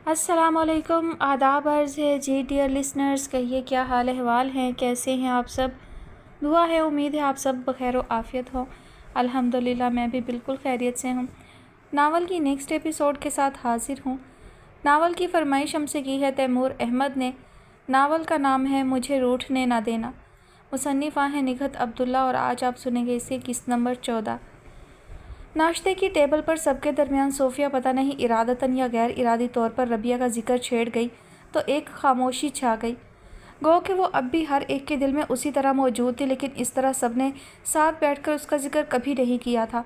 السلام علیکم، آداب عرض ہے جی ڈیئر لسنرز، کہیے کیا حال احوال ہیں، کیسے ہیں آپ سب؟ دعا ہے، امید ہے آپ سب بخیر و عافیت ہو۔ الحمدللہ میں بھی بالکل خیریت سے ہوں۔ ناول کی نیکسٹ ایپیسوڈ کے ساتھ حاضر ہوں۔ ناول کی فرمائش ہم سے کی ہے تیمور احمد نے۔ ناول کا نام ہے مجھے روٹھنے نہ دینا۔ مصنفہ ہیں نگہت عبداللہ اور آج آپ سنیں گے اسے قسط نمبر 14۔ ناشتے کی ٹیبل پر سب کے درمیان صوفیہ پتہ نہیں ارادتاً یا غیر ارادی طور پر ربیہ کا ذکر چھیڑ گئی تو ایک خاموشی چھا گئی۔ گو کہ وہ اب بھی ہر ایک کے دل میں اسی طرح موجود تھی، لیکن اس طرح سب نے ساتھ بیٹھ کر اس کا ذکر کبھی نہیں کیا تھا۔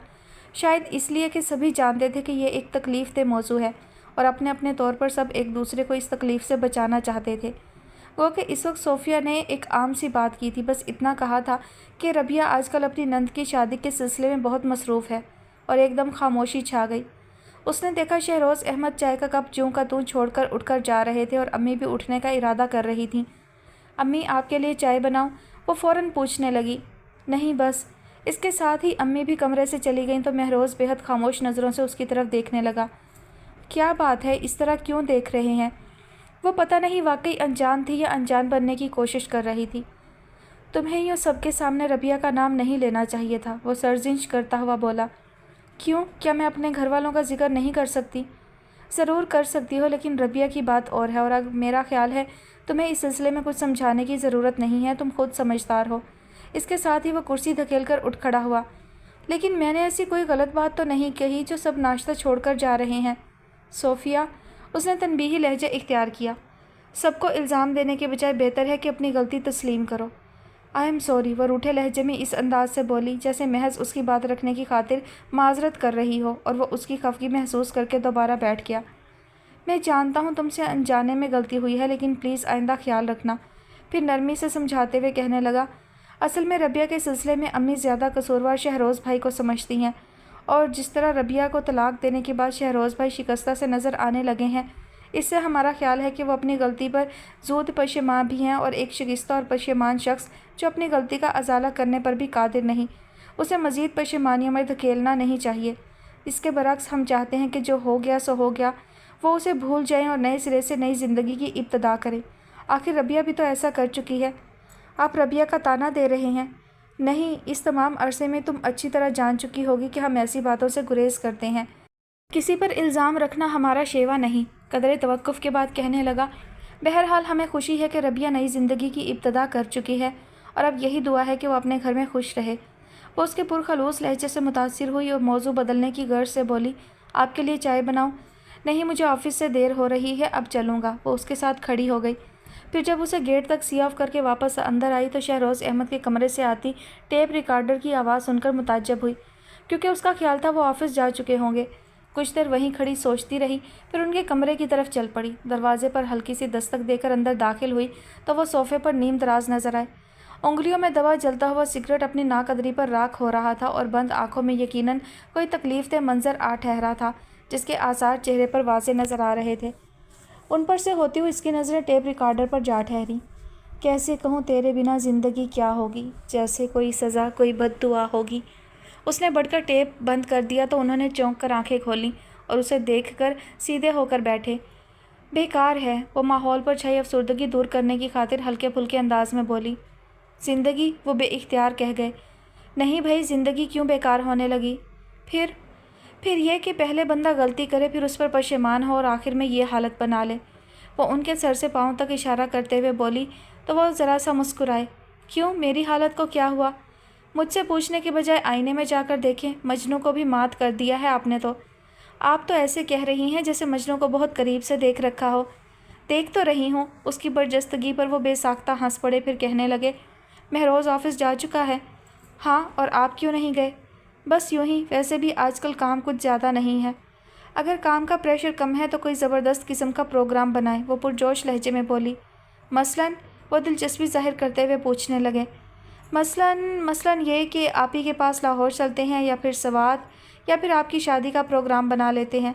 شاید اس لیے کہ سبھی جانتے تھے کہ یہ ایک تکلیف دہ موضوع ہے اور اپنے اپنے طور پر سب ایک دوسرے کو اس تکلیف سے بچانا چاہتے تھے۔ گو کہ اس وقت صوفیہ نے ایک عام سی بات کی تھی، بس اتنا کہا تھا کہ ربیہ آج کل اپنی نند کی شادی کے سلسلے میں بہت مصروف ہے، اور ایک دم خاموشی چھا گئی۔ اس نے دیکھا شہروز احمد چائے کا کپ جوں کا توں چھوڑ کر اٹھ کر جا رہے تھے اور امی بھی اٹھنے کا ارادہ کر رہی تھیں۔ امی آپ کے لیے چائے بناؤں؟ وہ فوراً پوچھنے لگی۔ نہیں بس۔ اس کے ساتھ ہی امی بھی کمرے سے چلی گئیں تو مہروز بے حد خاموش نظروں سے اس کی طرف دیکھنے لگا۔ کیا بات ہے، اس طرح کیوں دیکھ رہے ہیں؟ وہ پتہ نہیں واقعی انجان تھی یا انجان بننے کی کوشش کر رہی تھی۔ تمہیں یوں سب کے سامنے ربیہ کا نام نہیں لینا چاہیے تھا، وہ سرزنش کرتا ہوا بولا۔ کیوں؟ کیا میں اپنے گھر والوں کا ذکر نہیں کر سکتی؟ ضرور کر سکتی ہو، لیکن ربیہ کی بات اور ہے، اور میرا خیال ہے تمہیں اس سلسلے میں کچھ سمجھانے کی ضرورت نہیں ہے، تم خود سمجھدار ہو۔ اس کے ساتھ ہی وہ کرسی دھکیل کر اٹھ کھڑا ہوا۔ لیکن میں نے ایسی کوئی غلط بات تو نہیں کہی جو سب ناشتہ چھوڑ کر جا رہے ہیں؟ صوفیہ، اس نے تنبیہی لہجہ اختیار کیا۔ سب کو الزام دینے کے بجائے بہتر ہے کہ اپنی غلطی تسلیم کرو۔ آئی ایم سوری، وہ روٹھے لہجے میں اس انداز سے بولی جیسے محض اس کی بات رکھنے کی خاطر معذرت کر رہی ہو، اور وہ اس کی خفگی محسوس کر کے دوبارہ بیٹھ گیا۔ میں جانتا ہوں تم سے انجانے میں غلطی ہوئی ہے، لیکن پلیز آئندہ خیال رکھنا۔ پھر نرمی سے سمجھاتے ہوئے کہنے لگا، اصل میں ربیہ کے سلسلے میں امی زیادہ قصوروار شہروز بھائی کو سمجھتی ہیں، اور جس طرح ربیہ کو طلاق دینے کے بعد شہروز بھائی شکستہ سے نظر آنے لگے ہیں، اس سے ہمارا خیال ہے کہ وہ اپنی غلطی پر زود پشیماں بھی ہیں، اور ایک شکستہ اور پشیمان شخص جو اپنی غلطی کا ازالہ کرنے پر بھی قادر نہیں، اسے مزید پشیمانیوں میں دھکیلنا نہیں چاہیے۔ اس کے برعکس ہم چاہتے ہیں کہ جو ہو گیا سو ہو گیا، وہ اسے بھول جائیں اور نئے سرے سے نئی زندگی کی ابتدا کریں۔ آخر ربیہ بھی تو ایسا کر چکی ہے۔ آپ ربیہ کا طعنہ دے رہے ہیں؟ نہیں، اس تمام عرصے میں تم اچھی طرح جان چکی ہوگی کہ ہم ایسی باتوں سے گریز کرتے ہیں۔ کسی پر الزام رکھنا ہمارا شیوا نہیں۔ قدرے توقف کے بعد کہنے لگا، بہرحال ہمیں خوشی ہے کہ ربیہ نئی زندگی کی ابتدا کر چکی ہے، اور اب یہی دعا ہے کہ وہ اپنے گھر میں خوش رہے۔ وہ اس کے پرخلوص لہجے سے متاثر ہوئی اور موضوع بدلنے کی غرض سے بولی، آپ کے لیے چائے بناؤں؟ نہیں، مجھے آفس سے دیر ہو رہی ہے، اب چلوں گا۔ وہ اس کے ساتھ کھڑی ہو گئی۔ پھر جب اسے گیٹ تک سی آف کر کے واپس اندر آئی تو شہروز احمد کے کمرے سے آتی ٹیپ ریکارڈر کی آواز سن کر متعجب ہوئی، کیونکہ اس کا خیال تھا وہ آفس جا چکے ہوں گے۔ کچھ دیر وہیں کھڑی سوچتی رہی، پھر ان کے کمرے کی طرف چل پڑی۔ دروازے پر ہلکی سی دستک دے کر اندر داخل ہوئی تو وہ صوفے پر نیم دراز نظر آئے۔ انگلیوں میں دبا جلتا ہوا سگریٹ اپنی ناقدری پر راکھ ہو رہا تھا، اور بند آنکھوں میں یقیناً کوئی تکلیف دہ منظر آ ٹھہرا تھا جس کے آثار چہرے پر واضح نظر آ رہے تھے۔ ان پر سے ہوتی ہوئی اس کی نظریں ٹیپ ریکارڈر پر جا ٹھہری۔ کیسے کہوں تیرے بنا زندگی کیا ہوگی، جیسے کوئی سزا، کوئی بد دعا ہوگی۔ اس نے بڑھ کر ٹیپ بند کر دیا تو انہوں نے چونک کر آنکھیں کھولیں اور اسے دیکھ کر سیدھے ہو کر بیٹھے۔ بیکار ہے، وہ ماحول پر چھائی افسردگی دور کرنے کی خاطر ہلکے پھلکے انداز میں بولی۔ زندگی؟ وہ بے اختیار کہہ گئے۔ نہیں بھائی، زندگی کیوں بیکار ہونے لگی؟ پھر یہ کہ پہلے بندہ غلطی کرے، پھر اس پر پشیمان ہو، اور آخر میں یہ حالت بنا لے۔ وہ ان کے سر سے پاؤں تک اشارہ کرتے ہوئے بولی تو وہ ذرا سا مسکرائے۔ کیوں، میری حالت کو کیا ہوا؟ مجھ سے پوچھنے کے بجائے آئینے میں جا کر دیکھیں، مجنوں کو بھی مات کر دیا ہے آپ نے تو۔ آپ تو ایسے کہہ رہی ہیں جیسے مجنوں کو بہت قریب سے دیکھ رکھا ہو۔ دیکھ تو رہی ہوں۔ اس کی برجستگی پر وہ بے ساختہ ہنس پڑے، پھر کہنے لگے، مہروز آفس جا چکا ہے؟ ہاں، اور آپ کیوں نہیں گئے؟ بس یوں ہی، ویسے بھی آج کل کام کچھ زیادہ نہیں ہے۔ اگر کام کا پریشر کم ہے تو کوئی زبردست قسم کا پروگرام بنائیں، وہ پرجوش لہجے میں بولی۔ مثلاً؟ وہ دلچسپی ظاہر کرتے ہوئے پوچھنے لگے۔ مثلاً یہ کہ آپ ہی کے پاس لاہور چلتے ہیں، یا پھر سوات، یا پھر آپ کی شادی کا پروگرام بنا لیتے ہیں۔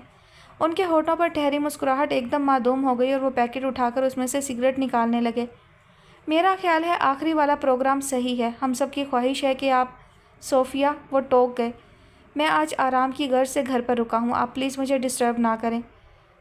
ان کے ہونٹوں پر ٹھہری مسکراہٹ ایک دم معدوم ہو گئی اور وہ پیکٹ اٹھا کر اس میں سے سگریٹ نکالنے لگے۔ میرا خیال ہے آخری والا پروگرام صحیح ہے، ہم سب کی خواہش ہے کہ آپ… صوفیہ، وہ ٹوک گئے۔ میں آج آرام کی غرض سے گھر پر رکا ہوں، آپ پلیز مجھے ڈسٹرب نہ کریں۔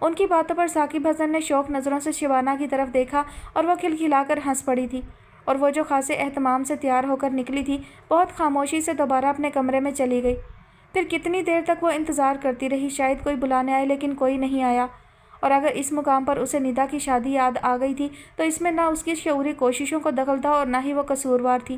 ان کی باتوں پر ثاقب حسن نے شوق نظروں سے شبانہ کی طرف دیکھا اور وہ کھلکھلا کر ہنس پڑی تھی، اور وہ جو خاصے اہتمام سے تیار ہو کر نکلی تھی بہت خاموشی سے دوبارہ اپنے کمرے میں چلی گئی۔ پھر کتنی دیر تک وہ انتظار کرتی رہی، شاید کوئی بلانے آئے، لیکن کوئی نہیں آیا۔ اور اگر اس مقام پر اسے ندا کی شادی یاد آ گئی تھی تو اس میں نہ اس کی شعوری کوششوں کو دخل تھا اور نہ ہی وہ قصوروار تھی۔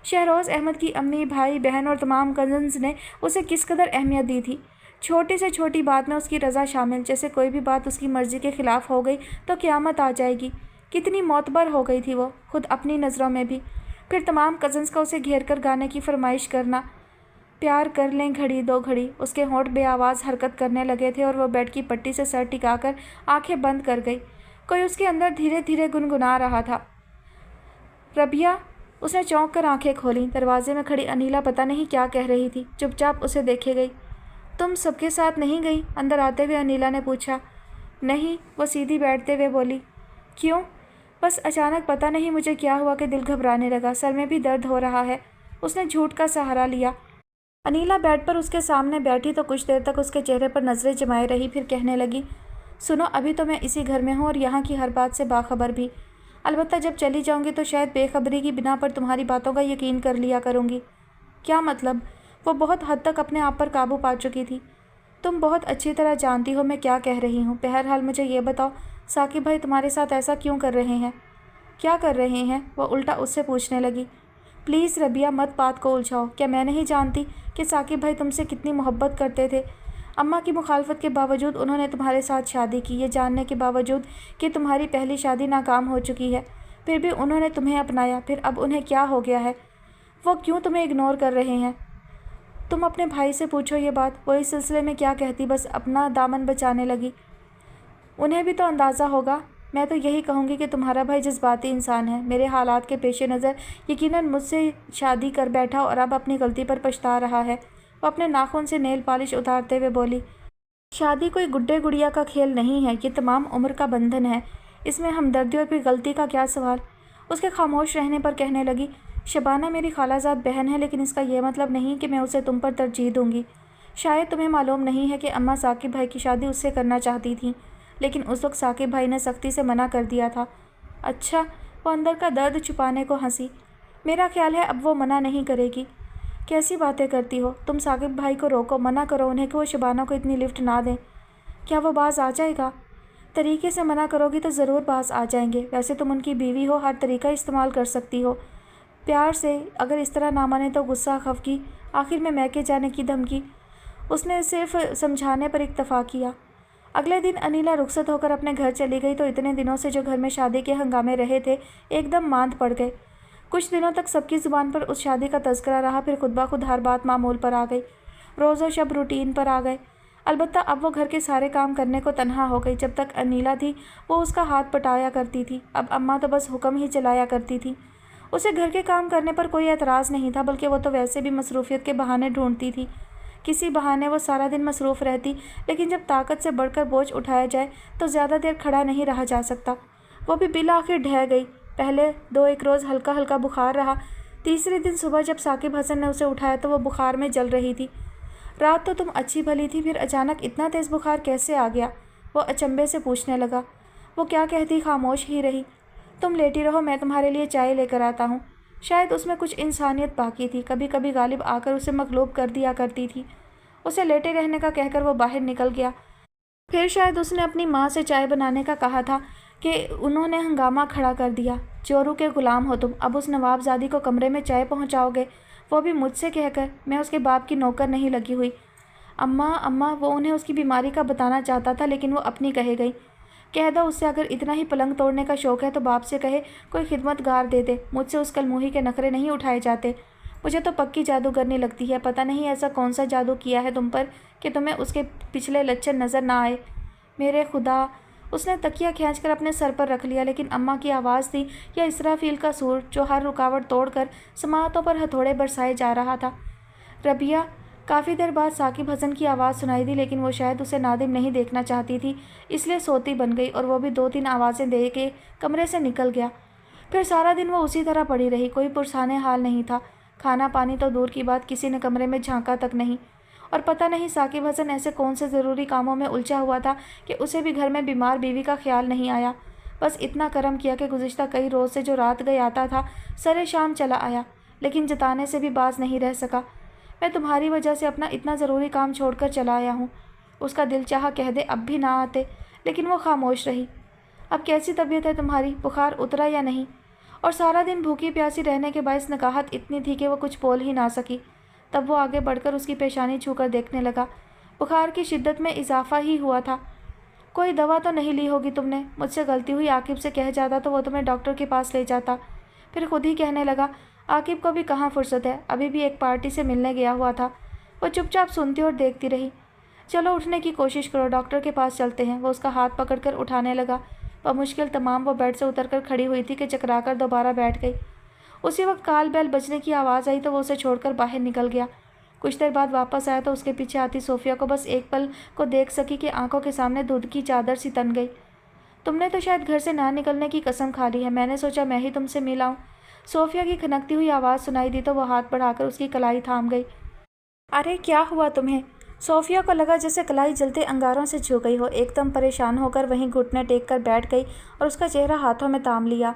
شہروز احمد کی امی، بھائی، بہن اور تمام کزنز نے اسے کس قدر اہمیت دی تھی، چھوٹی سے چھوٹی بات میں اس کی رضا شامل، جیسے کوئی بھی بات اس کی مرضی کے خلاف ہو گئی تو قیامت آ جائے گی۔ کتنی معتبر ہو گئی تھی وہ خود اپنی نظروں میں بھی۔ پھر تمام کزنز کا اسے گھیر کر گانے کی فرمائش کرنا، پیار کر لیں گھڑی دو گھڑی، اس کے ہونٹ بے آواز حرکت کرنے لگے تھے اور وہ بیڈ کی پٹی سے سر ٹکا کر آنکھیں بند کر گئی۔ کوئی اس کے اندر دھیرے دھیرے گنگنا رہا تھا۔ ربیہ، اس نے چونک کر آنکھیں کھولیں۔ دروازے میں کھڑی انیلا پتہ نہیں کیا کہہ رہی تھی، چپ چاپ اسے دیکھے گئی۔ تم سب کے ساتھ نہیں گئی؟ اندر آتے ہوئے انیلا نے پوچھا۔ نہیں، وہ سیدھی بیٹھتے ہوئے بولی۔ کیوں؟ بس اچانک پتہ نہیں مجھے کیا ہوا کہ دل گھبرانے لگا، سر میں بھی درد ہو رہا ہے۔ اس نے جھوٹ کا سہارا لیا۔ انیلا بیڈ پر اس کے سامنے بیٹھی تو کچھ دیر تک اس کے چہرے پر نظریں جمائے رہی، پھر کہنے لگی، سنو، ابھی تو میں اسی گھر میں ہوں اور یہاں کی ہر بات سے باخبر بھی۔ البتہ جب چلی جاؤں گی تو شاید بے خبری کی بنا پر تمہاری باتوں کا یقین کر لیا کروں گی۔ کیا مطلب؟ وہ بہت حد تک اپنے آپ پر قابو پا چکی تھی۔ تم بہت اچھی طرح جانتی ہو میں کیا کہہ رہی ہوں۔ بہرحال مجھے یہ بتاؤ، ثاقب بھائی تمہارے ساتھ ایسا کیوں کر رہے ہیں؟ کیا کر رہے ہیں؟ وہ الٹا اس سے پوچھنے لگی۔ پلیز ربیہ، مت بات کو الجھاؤ۔ کیا میں نہیں جانتی کہ ثاقب بھائی تم سے کتنی محبت کرتے تھے؟ اماں کی مخالفت کے باوجود انہوں نے تمہارے ساتھ شادی کی، یہ جاننے کے باوجود کہ تمہاری پہلی شادی ناکام ہو چکی ہے، پھر بھی انہوں نے تمہیں اپنایا۔ پھر اب انہیں کیا ہو گیا ہے؟ وہ کیوں تمہیں اگنور کر رہے ہیں؟ تم اپنے بھائی سے پوچھو یہ بات، وہ اس سلسلے میں کیا کہتی، بس اپنا دامن بچانے لگی۔ انہیں بھی تو اندازہ ہوگا۔ میں تو یہی کہوں گی کہ تمہارا بھائی جذباتی انسان ہے۔ میرے حالات کے پیش نظر یقیناً مجھ سے شادی کر بیٹھا اور اب اپنی غلطی پر پچھتا رہا ہے۔ وہ اپنے ناخن سے نیل پالش اتارتے ہوئے بولی۔ شادی کوئی گڈے گڑیا کا کھیل نہیں ہے، یہ تمام عمر کا بندھن ہے۔ اس میں ہمدردی اور پھر غلطی کا کیا سوال؟ اس کے خاموش رہنے پر کہنے لگی، شبانہ میری خالہ زاد بہن ہے، لیکن اس کا یہ مطلب نہیں کہ میں اسے تم پر ترجیح دوں گی۔ شاید تمہیں معلوم نہیں ہے کہ اماں ثاقب بھائی کی شادی اس سے کرنا چاہتی تھیں، لیکن اس وقت ثاقب بھائی نے سختی سے منع کر دیا تھا۔ اچھا، وہ اندر کا درد چھپانے کو ہنسی۔ میرا خیال ہے اب وہ منع نہیں کرے گی۔ کیسی باتیں کرتی ہو تم؟ ثاقب بھائی کو روکو، منع کرو انہیں کہ وہ شبانہ کو اتنی لفٹ نہ دیں۔ کیا وہ باز آ جائے گا؟ طریقے سے منع کرو گی تو ضرور باز آ جائیں گے۔ ویسے تم ان کی بیوی ہو، ہر طریقہ استعمال کر سکتی ہو پیار سے، اگر اس طرح نہ مانے تو غصہ خفگی، آخر میں میکے جانے کی دھمکی۔ اس نے صرف سمجھانے پر اکتفا کیا۔ اگلے دن انیلا رخصت ہو کر اپنے گھر چلی گئی تو اتنے دنوں سے جو گھر میں شادی کے ہنگامے رہے تھے ایک دم ماند پڑ گئے۔ کچھ دنوں تک سب کی زبان پر اس شادی کا تذکرہ رہا، پھر خود بخود ہر بات معمول پر آ گئی، روز و شب روٹین پر آ گئے۔ البتہ اب وہ گھر کے سارے کام کرنے کو تنہا ہو گئی۔ جب تک انیلا تھی وہ اس کا ہاتھ پٹایا کرتی تھی، اب اماں تو بس حکم ہی چلایا کرتی تھی۔ اسے گھر کے کام کرنے پر کوئی اعتراض نہیں تھا، بلکہ وہ تو ویسے بھی مصروفیت کے بہانے ڈھونڈتی تھی۔ کسی بہانے وہ سارا دن مصروف رہتی، لیکن جب طاقت سے بڑھ کر بوجھ اٹھایا جائے تو زیادہ دیر کھڑا نہیں رہا جا سکتا۔ وہ بھی بالآخر ڈھہ گئی۔ پہلے 2-1 روز ہلکا ہلکا بخار رہا، تیسرے دن صبح جب ثاقب حسن نے اسے اٹھایا تو وہ بخار میں جل رہی تھی۔ رات تو تم اچھی بھلی تھی، پھر اچانک اتنا تیز بخار کیسے آ گیا؟ وہ اچنبے سے پوچھنے لگا۔ وہ کیا کہتی خاموش ہی رہی۔ تم لیٹی رہو، میں تمہارے لیے چائے لے کر آتا ہوں۔ شاید اس میں کچھ انسانیت باقی تھی، کبھی کبھی غالب آ کر اسے مغلوب کر دیا کرتی تھی۔ اسے لیٹے رہنے کا کہہ کر وہ باہر نکل گیا۔ پھر شاید اس نے اپنی ماں سے چائے بنانے کا کہا تھا کہ انہوں نے ہنگامہ کھڑا کر دیا۔ چورو کے غلام ہو تم، اب اس نواب زادی کو کمرے میں چائے پہنچاؤ گے، وہ بھی مجھ سے کہہ کر؟ میں اس کے باپ کی نوکر نہیں لگی ہوئی۔ اماں وہ انہیں اس کی بیماری کا بتانا چاہتا تھا، لیکن وہ اپنی کہے گئی۔ کہہ دو اس سے اگر اتنا ہی پلنگ توڑنے کا شوق ہے تو باپ سے کہے کوئی خدمت گار دے دے، مجھ سے اس کلموہی کے نخرے نہیں اٹھائے جاتے۔ مجھے تو پکی جادوگرنی لگتی ہے، پتہ نہیں ایسا کون سا جادو کیا ہے تم پر کہ تمہیں اس کے پچھلے لچھن نظر نہ آئے۔ میرے خدا! اس نے تکیہ کھینچ کر اپنے سر پر رکھ لیا، لیکن اماں کی آواز تھی یا اسرافیل کا سور جو ہر رکاوٹ توڑ کر سماعتوں پر ہتھوڑے برسائے جا رہا تھا۔ ربیہ! کافی دیر بعد ثاقب حسن کی آواز سنائی دی، لیکن وہ شاید اسے نادم نہیں دیکھنا چاہتی تھی، اس لیے سوتی بن گئی اور وہ بھی 2-3 آوازیں دے کے کمرے سے نکل گیا۔ پھر سارا دن وہ اسی طرح پڑی رہی، کوئی پرسان حال نہیں تھا۔ کھانا پانی تو دور کی بات، کسی نے کمرے میں جھانکا تک نہیں۔ اور پتہ نہیں ثاقب حسن ایسے کون سے ضروری کاموں میں الجھا ہوا تھا کہ اسے بھی گھر میں بیمار بیوی کا خیال نہیں آیا۔ بس اتنا کرم کیا کہ گزشتہ کئی روز سے جو رات گئے آتا تھا سرے شام چلا آیا، لیکن جتانے سے بھی باز نہیں رہ سکا۔ میں تمہاری وجہ سے اپنا اتنا ضروری کام چھوڑ کر چلا آیا ہوں۔ اس کا دل چاہا کہہ دے اب بھی نہ آتے، لیکن وہ خاموش رہی۔ اب کیسی طبیعت ہے تمہاری؟ بخار اترا یا نہیں؟ اور سارا دن بھوکی پیاسی رہنے کے باعث نکاہت اتنی تھی کہ وہ کچھ بول ہی نہ سکی۔ تب وہ آگے بڑھ کر اس کی پیشانی چھو کر دیکھنے لگا۔ بخار کی شدت میں اضافہ ہی ہوا تھا۔ کوئی دوا تو نہیں لی ہوگی تم نے؟ مجھ سے غلطی ہوئی، عاقب سے کہہ جاتا تو وہ تمہیں ڈاکٹر کے پاس لے جاتا۔ پھر خود ہی کہنے لگا عاقب کو بھی کہاں فرصت ہے، ابھی بھی ایک پارٹی سے ملنے گیا ہوا تھا۔ وہ چپ چاپ سنتی اور دیکھتی رہی۔ چلو اٹھنے کی کوشش کرو، ڈاکٹر کے پاس چلتے ہیں۔ وہ اس کا ہاتھ پکڑ کر اٹھانے لگا۔ بمشکل تمام وہ بیڈ سے اتر کر کھڑی ہوئی تھی کہ چکرا کر دوبارہ بیٹھ گئی۔ اسی وقت کال بیل بجنے کی آواز آئی تو وہ اسے چھوڑ کر باہر نکل گیا۔ کچھ دیر بعد واپس آیا تو اس کے پیچھے آتی صوفیہ کو بس ایک پل کو دیکھ سکی کہ آنکھوں کے سامنے دودھ کی چادر سی تن گئی۔ تم نے تو شاید گھر سے نہ نکلنے کی قسم کھا لی ہے، میں نے سوچا میں ہی تم سے مل آؤں۔ صوفیہ کی کھنکتی ہوئی آواز سنائی دی تو وہ ہاتھ بڑھا کر اس کی کلائی تھام گئی۔ ارے کیا ہوا تمہیں؟ صوفیہ کو لگا جیسے کلائی جلتے انگاروں سے چھو گئی ہو۔ ایک دم پریشان ہو کر وہیں گھٹنے ٹیک کر بیٹھ گئی اور اس کا چہرہ ہاتھوں میں تام لیا۔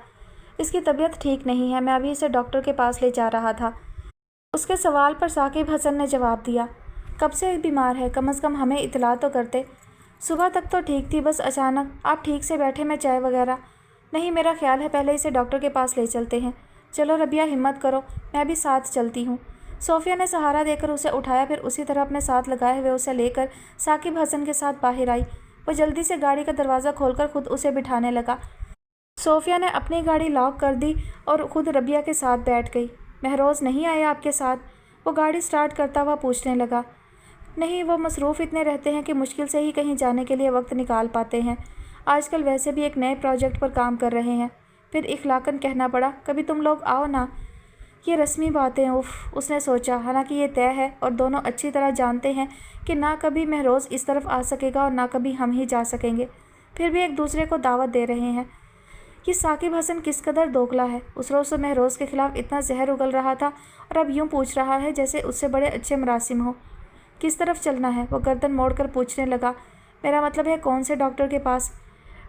اس کی طبیعت ٹھیک نہیں ہے، میں ابھی اسے ڈاکٹر کے پاس لے جا رہا تھا۔ اس کے سوال پر ثاقب حسن نے جواب دیا، کب سے بیمار ہے؟ کم از کم ہمیں اطلاع تو کرتے۔ صبح تک تو ٹھیک تھی، بس اچانک۔ آپ ٹھیک سے بیٹھے، میں چائے وغیرہ؟ نہیں، میرا خیال ہے پہلے اسے ڈاکٹر کے پاس لے چلتے ہیں۔ چلو ربیہ ہمت کرو، میں بھی ساتھ چلتی ہوں۔ صوفیہ نے سہارا دے کر اسے اٹھایا، پھر اسی طرح اپنے ساتھ لگائے ہوئے اسے لے کر ثاقب حسن کے ساتھ باہر آئی۔ وہ جلدی سے گاڑی کا دروازہ کھول کر خود اسے بٹھانے لگا۔ صوفیہ نے اپنی گاڑی لاک کر دی اور خود ربیہ کے ساتھ بیٹھ گئی۔ مہروز نہیں آیا آپ کے ساتھ؟ وہ گاڑی سٹارٹ کرتا ہوا پوچھنے لگا۔ نہیں، وہ مصروف اتنے رہتے ہیں کہ مشکل سے ہی کہیں جانے کے لیے وقت نکال پاتے ہیں۔ آج کل ویسے بھی ایک نئے پروجیکٹ پر کام کر رہے ہیں۔ پھر اخلاقاً کہنا پڑا، کبھی تم لوگ آؤ نا۔ یہ رسمی باتیں، اس نے سوچا، حالانکہ یہ طے ہے اور دونوں اچھی طرح جانتے ہیں کہ نہ کبھی مہروز اس طرف آ سکے گا اور نہ کبھی ہم ہی جا سکیں گے، پھر بھی ایک دوسرے کو دعوت دے رہے ہیں۔ یہ ثاقب حسن کس قدر دوگلا ہے، اس روز سے مہروز کے خلاف اتنا زہر اگل رہا تھا اور اب یوں پوچھ رہا ہے جیسے اس سے بڑے اچھے مراسم ہو۔ کس طرف چلنا ہے؟ وہ گردن موڑ کر پوچھنے لگا۔ میرا مطلب ہے کون سے ڈاکٹر کے پاس؟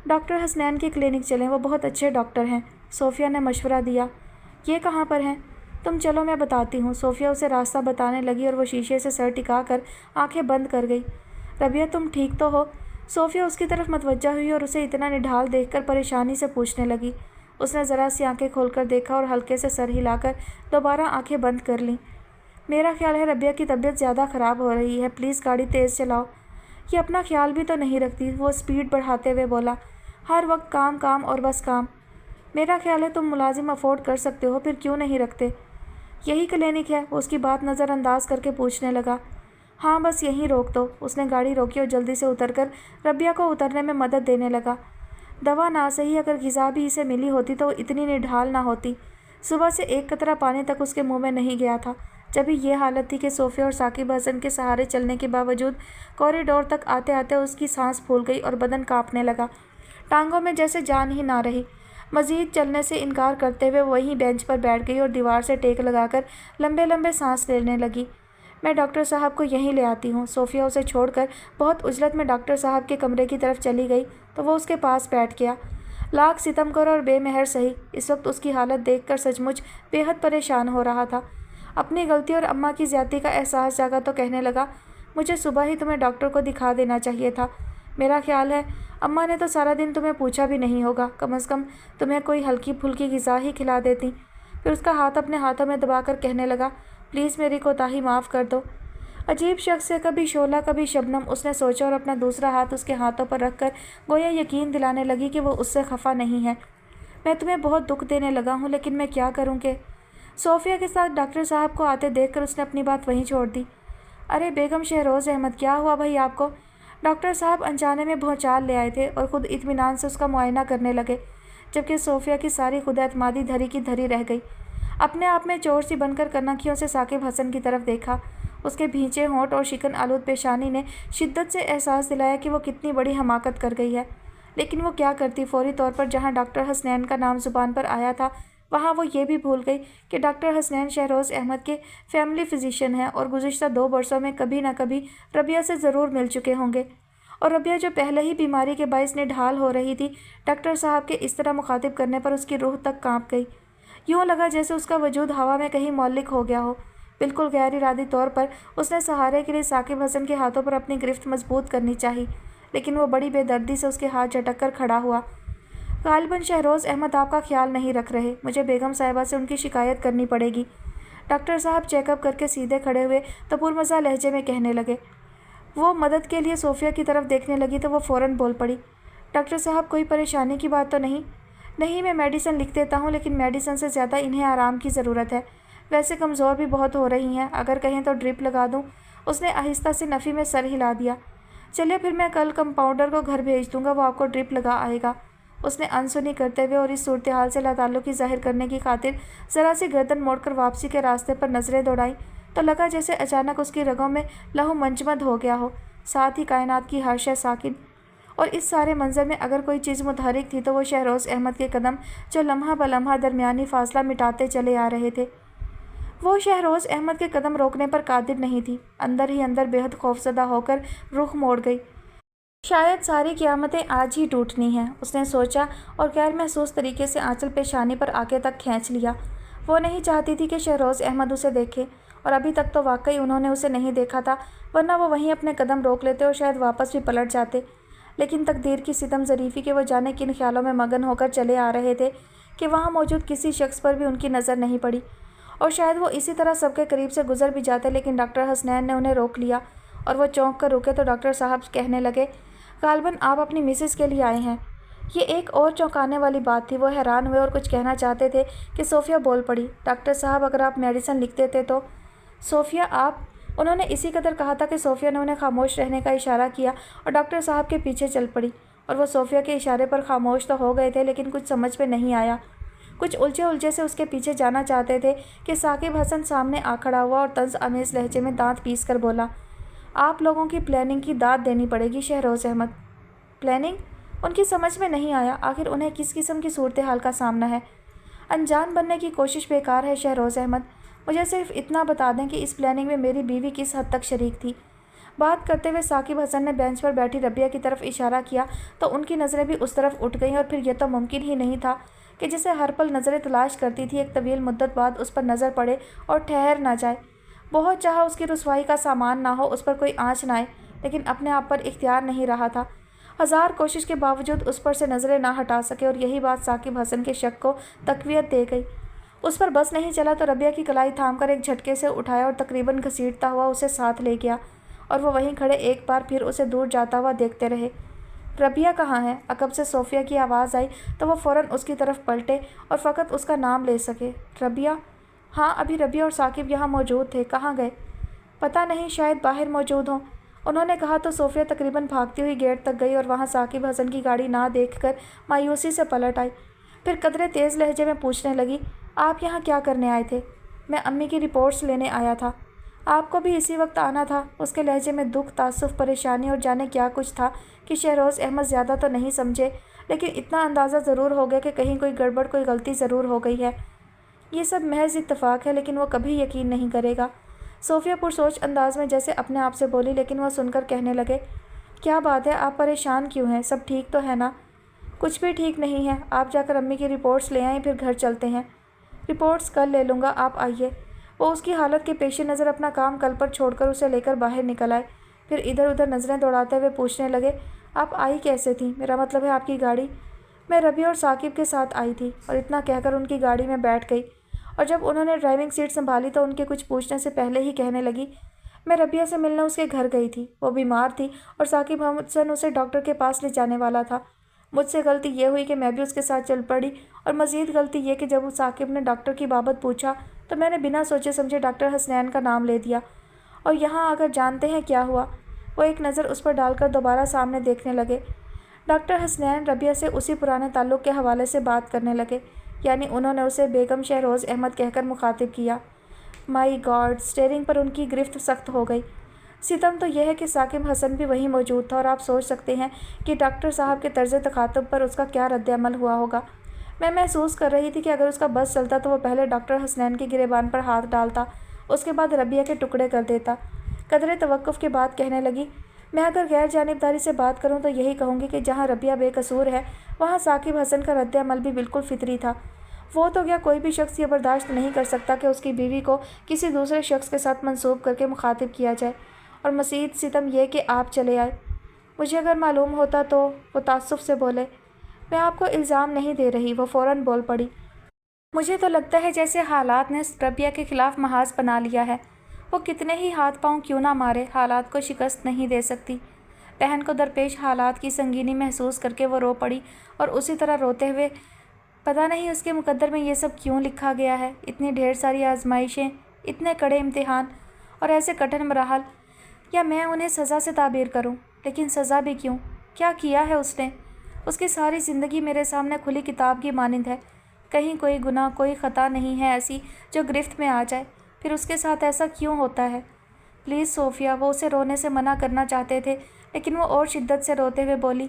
ڈاکٹر حسنین کی کلینک چلیں، وہ بہت اچھے ڈاکٹر ہیں، صوفیہ نے مشورہ دیا۔ یہ کہاں پر ہیں؟ تم چلو میں بتاتی ہوں۔ صوفیہ اسے راستہ بتانے لگی اور وہ شیشے سے سر ٹکا کر آنکھیں بند کر گئی۔ ربیہ تم ٹھیک تو ہو؟ صوفیہ اس کی طرف متوجہ ہوئی اور اسے اتنا نڈھال دیکھ کر پریشانی سے پوچھنے لگی۔ اس نے ذرا سی آنکھیں کھول کر دیکھا اور ہلکے سے سر ہلا کر دوبارہ آنکھیں بند کر لیں۔ میرا خیال ہے ربیہ کی طبیعت زیادہ خراب ہو رہی ہے، پلیز گاڑی تیز چلاؤ۔ یہ اپنا خیال بھی تو نہیں رکھتی، وہ سپیڈ بڑھاتے ہوئے بولا۔ ہر وقت کام کام اور بس کام۔ میرا خیال ہے تم ملازم افورڈ کر سکتے ہو، پھر کیوں نہیں رکھتے؟ یہی کلینک ہے؟ وہ اس کی بات نظر انداز کر کے پوچھنے لگا۔ ہاں بس یہیں روک دو۔ اس نے گاڑی روکی اور جلدی سے اتر کر ربیہ کو اترنے میں مدد دینے لگا۔ دوا نہ صحیح، اگر غذا بھی اسے ملی ہوتی تو وہ اتنی نڈھال نہ ہوتی۔ صبح سے ایک قطرہ پانی تک اس کے منہ میں نہیں گیا تھا۔ جبھی یہ حالت تھی کہ صوفیہ اور ثاقب حسن کے سہارے چلنے کے باوجود کوریڈور تک آتے آتے اس کی سانس پھول گئی اور بدن کانپنے لگا، ٹانگوں میں جیسے جان ہی نہ رہی۔ مزید چلنے سے انکار کرتے ہوئے وہیں بینچ پر بیٹھ گئی اور دیوار سے ٹیک لگا کر لمبے لمبے سانس لینے لگی۔ میں ڈاکٹر صاحب کو یہیں لے آتی ہوں۔ صوفیہ اسے چھوڑ کر بہت عجلت میں ڈاکٹر صاحب کے کمرے کی طرف چلی گئی تو وہ اس کے پاس بیٹھ گیا۔ لاکھ ستم کرو اور بے مہر سہی، اس وقت اس کی حالت دیکھ کر سچ مچ بے حد پریشان ہو رہا تھا۔ اپنی غلطی اور اماں کی زیادتی کا احساس جاگا تو کہنے لگا، مجھے صبح ہی تمہیں ڈاکٹر کو دکھا دینا چاہیے تھا۔ میرا خیال ہے اماں نے تو سارا دن تمہیں پوچھا بھی نہیں ہوگا، کم از کم تمہیں کوئی ہلکی پھلکی غذا ہی کھلا دیتی۔ پھر اس کا ہاتھ اپنے ہاتھوں میں دبا کر کہنے لگا، پلیز میری کوتاہی معاف کر دو۔ عجیب شخص ہے، کبھی شعلہ کبھی شبنم، اس نے سوچا اور اپنا دوسرا ہاتھ اس کے ہاتھوں پر رکھ کر گویا یقین دلانے لگی کہ وہ اس سے خفا نہیں ہے۔ میں تمہیں بہت دکھ دینے لگا ہوں، لیکن میں کیا کروں کہ… صوفیہ کے ساتھ ڈاکٹر صاحب کو آتے دیکھ کر اس نے اپنی بات وہیں چھوڑ دی۔ ارے بیگم شہروز احمد، کیا ہوا بھائی آپ کو؟ ڈاکٹر صاحب انجانے میں بھونچال لے آئے تھے اور خود اطمینان سے اس کا معائنہ کرنے لگے، جبکہ صوفیہ کی ساری خود اعتمادی دھری کی دھری رہ گئی۔ اپنے آپ میں چور سی بن کر کنکھیوں سے ثاقب حسن کی طرف دیکھا۔ اس کے بھینچے ہونٹ اور شکن آلود پیشانی نے شدت سے احساس دلایا کہ وہ کتنی بڑی حماقت کر گئی ہے، لیکن وہ کیا کرتی؟ فوری طور پر جہاں ڈاکٹر حسنین کا نام زبان پر آیا تھا وہاں وہ یہ بھی بھول گئی کہ ڈاکٹر حسنین شہروز احمد کے فیملی فزیشین ہیں اور گزشتہ 2 برسوں میں کبھی نہ کبھی ربیہ سے ضرور مل چکے ہوں گے، اور ربیہ جو پہلے ہی بیماری کے باعث نڈھال ہو رہی تھی، ڈاکٹر صاحب کے اس طرح مخاطب کرنے پر اس کی روح تک کانپ گئی۔ یوں لگا جیسے اس کا وجود ہوا میں کہیں معلق ہو گیا ہو۔ بالکل غیر ارادی طور پر اس نے سہارے کے لیے ثاقب حسن کے ہاتھوں پر اپنی گرفت مضبوط کرنی چاہی، لیکن وہ بڑی بے دردی سے اس کے ہاتھ جھٹک کر کھڑا ہوا۔ غالباً شہروز احمد آپ کا خیال نہیں رکھ رہے، مجھے بیگم صاحبہ سے ان کی شکایت کرنی پڑے گی۔ ڈاکٹر صاحب چیک اپ کر کے سیدھے کھڑے ہوئے تو پرمزہ لہجے میں کہنے لگے۔ وہ مدد کے لیے صوفیہ کی طرف دیکھنے لگی تو وہ فوراً بول پڑی، ڈاکٹر صاحب کوئی پریشانی کی بات تو نہیں؟ نہیں، میں میڈیسن لکھ دیتا ہوں، لیکن میڈیسن سے زیادہ انہیں آرام کی ضرورت ہے۔ ویسے کمزور بھی بہت ہو رہی ہیں، اگر کہیں تو ڈرپ لگا دوں؟ اس نے آہستہ سے نفی میں سر ہلا دیا۔ چلیے پھر میں کل کمپاؤنڈر کو گھر بھیج دوں گا، وہ آپ کو ڈرپ لگا آئے گا۔ اس نے انسنی کرتے ہوئے اور اس صورتحال سے لاتعلقی ظاہر کرنے کی خاطر ذرا سی گردن موڑ کر واپسی کے راستے پر نظریں دوڑائیں تو لگا جیسے اچانک اس کی رگوں میں لہو منجمد ہو گیا ہو، ساتھ ہی کائنات کی حاشیہ ساکن۔ اور اس سارے منظر میں اگر کوئی چیز متحرک تھی تو وہ شہروز احمد کے قدم جو لمحہ بلمحہ درمیانی فاصلہ مٹاتے چلے آ رہے تھے۔ وہ شہروز احمد کے قدم روکنے پر قادر نہیں تھی، اندر ہی اندر بے حد خوفزدہ ہو کر رخ موڑ گئی۔ شاید ساری قیامتیں آج ہی ٹوٹنی ہیں، اس نے سوچا اور غیر محسوس طریقے سے آنچل پیشانی پر آگے تک کھینچ لیا۔ وہ نہیں چاہتی تھی کہ شہروز احمد اسے دیکھے، اور ابھی تک تو واقعی انہوں نے اسے نہیں دیکھا تھا، ورنہ وہ وہیں اپنے قدم روک لیتے اور شاید واپس بھی پلٹ جاتے۔ لیکن تقدیر کی ستم ظریفی کے وہ جانے کن خیالوں میں مگن ہو کر چلے آ رہے تھے کہ وہاں موجود کسی شخص پر بھی ان کی نظر نہیں پڑی، اور شاید وہ اسی طرح سب کے قریب سے گزر بھی جاتے، لیکن ڈاکٹر حسنین نے انہیں روک لیا اور وہ چونک کر رکے تو ڈاکٹر صاحب کہنے لگے، غالباً آپ اپنی مسز کے لیے آئے ہیں۔ یہ ایک اور چونکانے والی بات تھی۔ وہ حیران ہوئے اور کچھ کہنا چاہتے تھے کہ صوفیہ بول پڑی، ڈاکٹر صاحب اگر آپ میڈیسن لکھ دیتے تو؟ صوفیہ آپ؟ انہوں نے اسی قدر کہا تھا کہ صوفیہ نے انہیں خاموش رہنے کا اشارہ کیا اور ڈاکٹر صاحب کے پیچھے چل پڑی، اور وہ صوفیہ کے اشارے پر خاموش تو ہو گئے تھے لیکن کچھ سمجھ میں نہیں آیا۔ کچھ الجھے سے اس کے پیچھے جانا چاہتے تھے کہ ثاقب حسن سامنے آ کھڑا ہوا اور طنز آمیز لہجے میں دانت پیس کر بولا، آپ لوگوں کی پلاننگ کی داد دینی پڑے گی شہروز احمد۔ پلاننگ؟ ان کی سمجھ میں نہیں آیا، آخر انہیں کس قسم کی صورتحال کا سامنا ہے؟ انجان بننے کی کوشش بیکار ہے شہروز احمد، مجھے صرف اتنا بتا دیں کہ اس پلاننگ میں میری بیوی کس حد تک شریک تھی۔ بات کرتے ہوئے ثاقب حسن نے بینچ پر بیٹھی ربیہ کی طرف اشارہ کیا تو ان کی نظریں بھی اس طرف اٹھ گئیں، اور پھر یہ تو ممکن ہی نہیں تھا کہ جسے ہر پل نظریں تلاش کرتی تھی ایک طویل مدت بعد اس پر نظر پڑے اور ٹھہر نہ جائے۔ بہت چاہا اس کی رسوائی کا سامان نہ ہو، اس پر کوئی آنچ نہ آئے، لیکن اپنے آپ پر اختیار نہیں رہا تھا۔ ہزار کوشش کے باوجود اس پر سے نظریں نہ ہٹا سکے، اور یہی بات ثاقب حسن کے شک کو تقویت دے گئی۔ اس پر بس نہیں چلا تو ربیہ کی کلائی تھام کر ایک جھٹکے سے اٹھایا اور تقریباً گھسیٹتا ہوا اسے ساتھ لے گیا، اور وہ وہیں کھڑے ایک بار پھر اسے دور جاتا ہوا دیکھتے رہے۔ ربیہ کہاں ہے؟ عقب سے صوفیہ کی آواز آئی تو وہ فوراً اس کی طرف پلٹے اور فقط اس کا نام لے سکے، ربیہ؟ ہاں، ابھی ربیہ اور ثاقب یہاں موجود تھے، کہاں گئے؟ پتہ نہیں، شاید باہر موجود ہوں، انہوں نے کہا تو صوفیہ تقریباً بھاگتی ہوئی گیٹ تک گئی اور وہاں ثاقب حسن کی گاڑی نہ دیکھ کر مایوسی سے پلٹ آئی۔ پھر قدرے تیز لہجے میں پوچھنے لگی، آپ یہاں کیا کرنے آئے تھے؟ میں امی کی رپورٹس لینے آیا تھا۔ آپ کو بھی اسی وقت آنا تھا؟ اس کے لہجے میں دکھ، تعصب، پریشانی اور جانے کیا کچھ تھا کہ شہروز احمد زیادہ تو نہیں سمجھے، لیکن اتنا اندازہ ضرور ہو گیا کہ کہیں کوئی گڑبڑ، کوئی غلطی ضرور ہو گئی ہے۔ یہ سب محض اتفاق ہے، لیکن وہ کبھی یقین نہیں کرے گا۔ صوفیہ پرسوچ انداز میں جیسے اپنے آپ سے بولی، لیکن وہ سن کر کہنے لگے، کیا بات ہے، آپ پریشان کیوں ہیں؟ سب ٹھیک تو ہے نا؟ کچھ بھی ٹھیک نہیں ہے، آپ جا کر امی کی رپورٹس لے آئیں، پھر گھر چلتے ہیں۔ رپورٹس کل لے لوں گا، آپ آئیے۔ وہ اس کی حالت کے پیش نظر اپنا کام کل پر چھوڑ کر اسے لے کر باہر نکل آئے، پھر ادھر ادھر نظریں دوڑاتے ہوئے پوچھنے لگے، آپ آئی کیسے تھیں؟ میرا مطلب ہے آپ کی گاڑی؟ میں ربیہ اور ثاقب کے ساتھ آئی تھی، اور اتنا کہہ کر ان کی گاڑی میں بیٹھ گئی، اور جب انہوں نے ڈرائیونگ سیٹ سنبھالی تو ان کے کچھ پوچھنے سے پہلے ہی کہنے لگی، میں ربیہ سے ملنے اس کے گھر گئی تھی، وہ بیمار تھی اور ثاقب حسن اسے ڈاکٹر کے پاس لے جانے والا تھا۔ مجھ سے غلطی یہ ہوئی کہ میں بھی اس کے ساتھ چل پڑی، اور مزید غلطی یہ کہ جب ثاقب نے ڈاکٹر کی بابت پوچھا تو میں نے بنا سوچے سمجھے ڈاکٹر حسنین کا نام لے دیا، اور یہاں آ کر جانتے ہیں کیا ہوا؟ وہ ایک نظر اس پر ڈال کر دوبارہ سامنے دیکھنے لگے۔ ڈاکٹر حسنین ربیہ سے اسی پرانے تعلق کے حوالے سے بات کرنے لگے، یعنی انہوں نے اسے بیگم شہروز احمد کہہ کر مخاطب کیا۔ مائی گاڈ! اسٹیئرنگ پر ان کی گرفت سخت ہو گئی۔ ستم تو یہ ہے کہ ثاقب حسن بھی وہیں موجود تھا، اور آپ سوچ سکتے ہیں کہ ڈاکٹر صاحب کے طرز تخاطب پر اس کا کیا رد عمل ہوا ہوگا۔ میں محسوس کر رہی تھی کہ اگر اس کا بس چلتا تو وہ پہلے ڈاکٹر حسنین کے گریبان پر ہاتھ ڈالتا، اس کے بعد ربیہ کے ٹکڑے کر دیتا۔ قدرے توقف کے بعد کہنے لگی، میں اگر غیر جانبداری سے بات کروں تو یہی کہوں گی کہ جہاں ربیہ بے قصور ہے وہاں ثاقب حسن کا رد عمل بھی بالکل فطری تھا۔ وہ تو کیا کوئی بھی شخص یہ برداشت نہیں کر سکتا کہ اس کی بیوی کو کسی دوسرے شخص کے ساتھ منسوب کر کے مخاطب کیا جائے، اور مزید ستم یہ کہ آپ چلے آئے۔ مجھے اگر معلوم ہوتا تو… وہ تعصب سے بولے۔ میں آپ کو الزام نہیں دے رہی، وہ فوراً بول پڑی۔ مجھے تو لگتا ہے جیسے حالات نے ربیہ کے خلاف محاذ بنا لیا ہے۔ وہ کتنے ہی ہاتھ پاؤں کیوں نہ مارے، حالات کو شکست نہیں دے سکتی۔ بہن کو درپیش حالات کی سنگینی محسوس کر کے وہ رو پڑی، اور اسی طرح روتے ہوئے، پتہ نہیں اس کے مقدر میں یہ سب کیوں لکھا گیا ہے، اتنی ڈھیر ساری آزمائشیں، اتنے کڑے امتحان اور ایسے کٹھن مراحل، یا میں انہیں سزا سے تعبیر کروں؟ لیکن سزا بھی کیوں؟ کیا کیا ہے اس نے؟ اس کی ساری زندگی میرے سامنے کھلی کتاب کی مانند ہے، کہیں کوئی گناہ، کوئی خطا نہیں ہے ایسی جو گرفت میں آ جائے۔ پھر اس کے ساتھ ایسا کیوں ہوتا ہے؟ پلیز صوفیہ، وہ اسے رونے سے منع کرنا چاہتے تھے، لیکن وہ اور شدت سے روتے ہوئے بولی،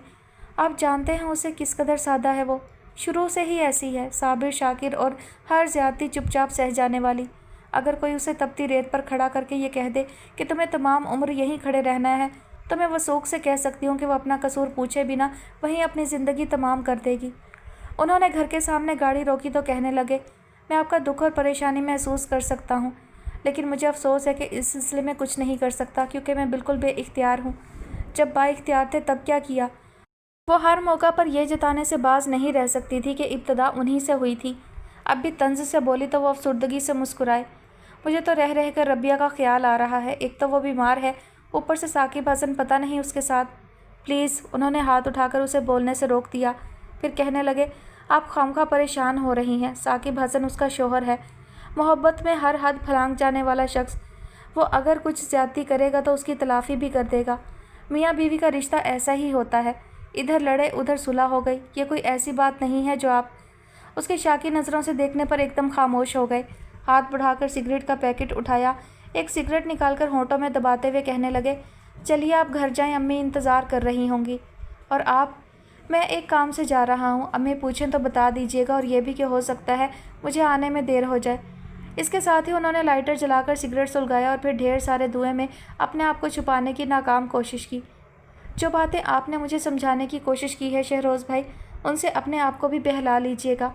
آپ جانتے ہیں اسے کس قدر سادہ ہے، وہ شروع سے ہی ایسی ہے، صابر، شاکر اور ہر زیادتی چپ چاپ سہ جانے والی۔ اگر کوئی اسے تپتی ریت پر کھڑا کر کے یہ کہہ دے کہ تمہیں تمام عمر یہیں کھڑے رہنا ہے، تو میں وثوق سے کہہ سکتی ہوں کہ وہ اپنا قصور پوچھے بنا وہیں اپنی زندگی تمام کر دے گی۔ انہوں نے گھر کے سامنے گاڑی روکی تو کہنے لگے، میں آپ کا دکھ اور پریشانی محسوس کر سکتا ہوں، لیکن مجھے افسوس ہے کہ اس سلسلے میں کچھ نہیں کر سکتا، کیونکہ میں بالکل بے اختیار ہوں۔ جب با اختیار تھے تب کیا کیا؟ وہ ہر موقع پر یہ جتانے سے باز نہیں رہ سکتی تھی کہ ابتدا انہی سے ہوئی تھی۔ اب بھی طنز سے بولی تو وہ افسردگی سے مسکرائے۔ مجھے تو رہ رہ کر ربیہ کا خیال آ رہا ہے، ایک تو وہ بیمار ہے، اوپر سے ثاقب حسن پتہ نہیں اس کے ساتھ۔ پلیز، انہوں نے ہاتھ اٹھا کر اسے بولنے سے روک دیا، پھر کہنے لگے، آپ خواہ پریشان ہو رہی ہیں، ثاقب حسن اس کا شوہر ہے، محبت میں ہر حد پھلانگ جانے والا شخص، وہ اگر کچھ زیادتی کرے گا تو اس کی تلافی بھی کر دے گا۔ میاں بیوی کا رشتہ ایسا ہی ہوتا ہے، ادھر لڑے ادھر صلح ہو گئی، یہ کوئی ایسی بات نہیں ہے جو آپ… اس کے شاکی نظروں سے دیکھنے پر ایک دم خاموش ہو گئے، ہاتھ بڑھا کر سگریٹ کا پیکٹ اٹھایا، ایک سگریٹ نکال کر ہونٹوں میں دباتے ہوئے کہنے لگے، چلیے آپ گھر جائیں، امی انتظار کر رہی ہوں گی۔ اور آپ؟ میں ایک کام سے جا رہا ہوں، امی پوچھیں تو بتا دیجیے گا، اور یہ بھی کہ ہو سکتا ہے مجھے آنے میں دیر ہو جائے۔ اس کے ساتھ ہی انہوں نے لائٹر جلا کر سگریٹ سلگایا اور پھر ڈھیر سارے دھوئیں میں اپنے آپ کو چھپانے کی ناکام کوشش کی۔ جو باتیں آپ نے مجھے سمجھانے کی کوشش کی ہے شہروز بھائی، ان سے اپنے آپ کو بھی بہلا لیجیے گا۔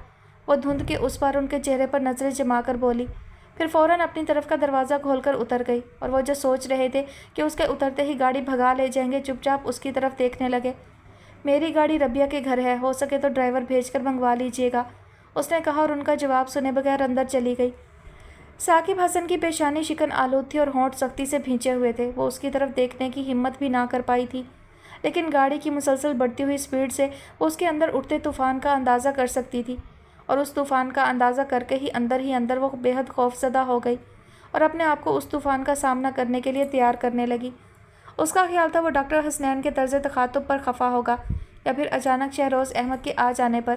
وہ دھند کے اس پار ان کے چہرے پر نظریں جما کر بولی، پھر فوراً اپنی طرف کا دروازہ کھول کر اتر گئی، اور وہ جو سوچ رہے تھے کہ اس کے اترتے ہی گاڑی بھگا لے جائیں گے، چپ چاپ اس کی طرف دیکھنے لگے۔ میری گاڑی ربیہ کے گھر ہے، ہو سکے تو ڈرائیور بھیج کر منگوا لیجیے گا، اس نے کہا، اور ان کا جواب سنے بغیر اندر چلی گئی۔ ثاقب حسن کی پیشانی شکن آلود تھی اور ہونٹ سختی سے بھینچے ہوئے تھے، وہ اس کی طرف دیکھنے کی ہمت بھی نہ کر پائی تھی، لیکن گاڑی کی مسلسل بڑھتی ہوئی سپیڈ سے وہ اس کے اندر اٹھتے طوفان کا اندازہ کر سکتی تھی، اور اس طوفان کا اندازہ کر کے ہی اندر وہ بے حد خوف زدہ ہو گئی اور اپنے آپ کو اس طوفان کا سامنا کرنے کے لیے تیار کرنے لگی۔ اس کا خیال تھا وہ ڈاکٹر حسنین کے طرز تخاطب پر خفا ہوگا، یا پھر اچانک شہروز احمد کے آ جانے پر،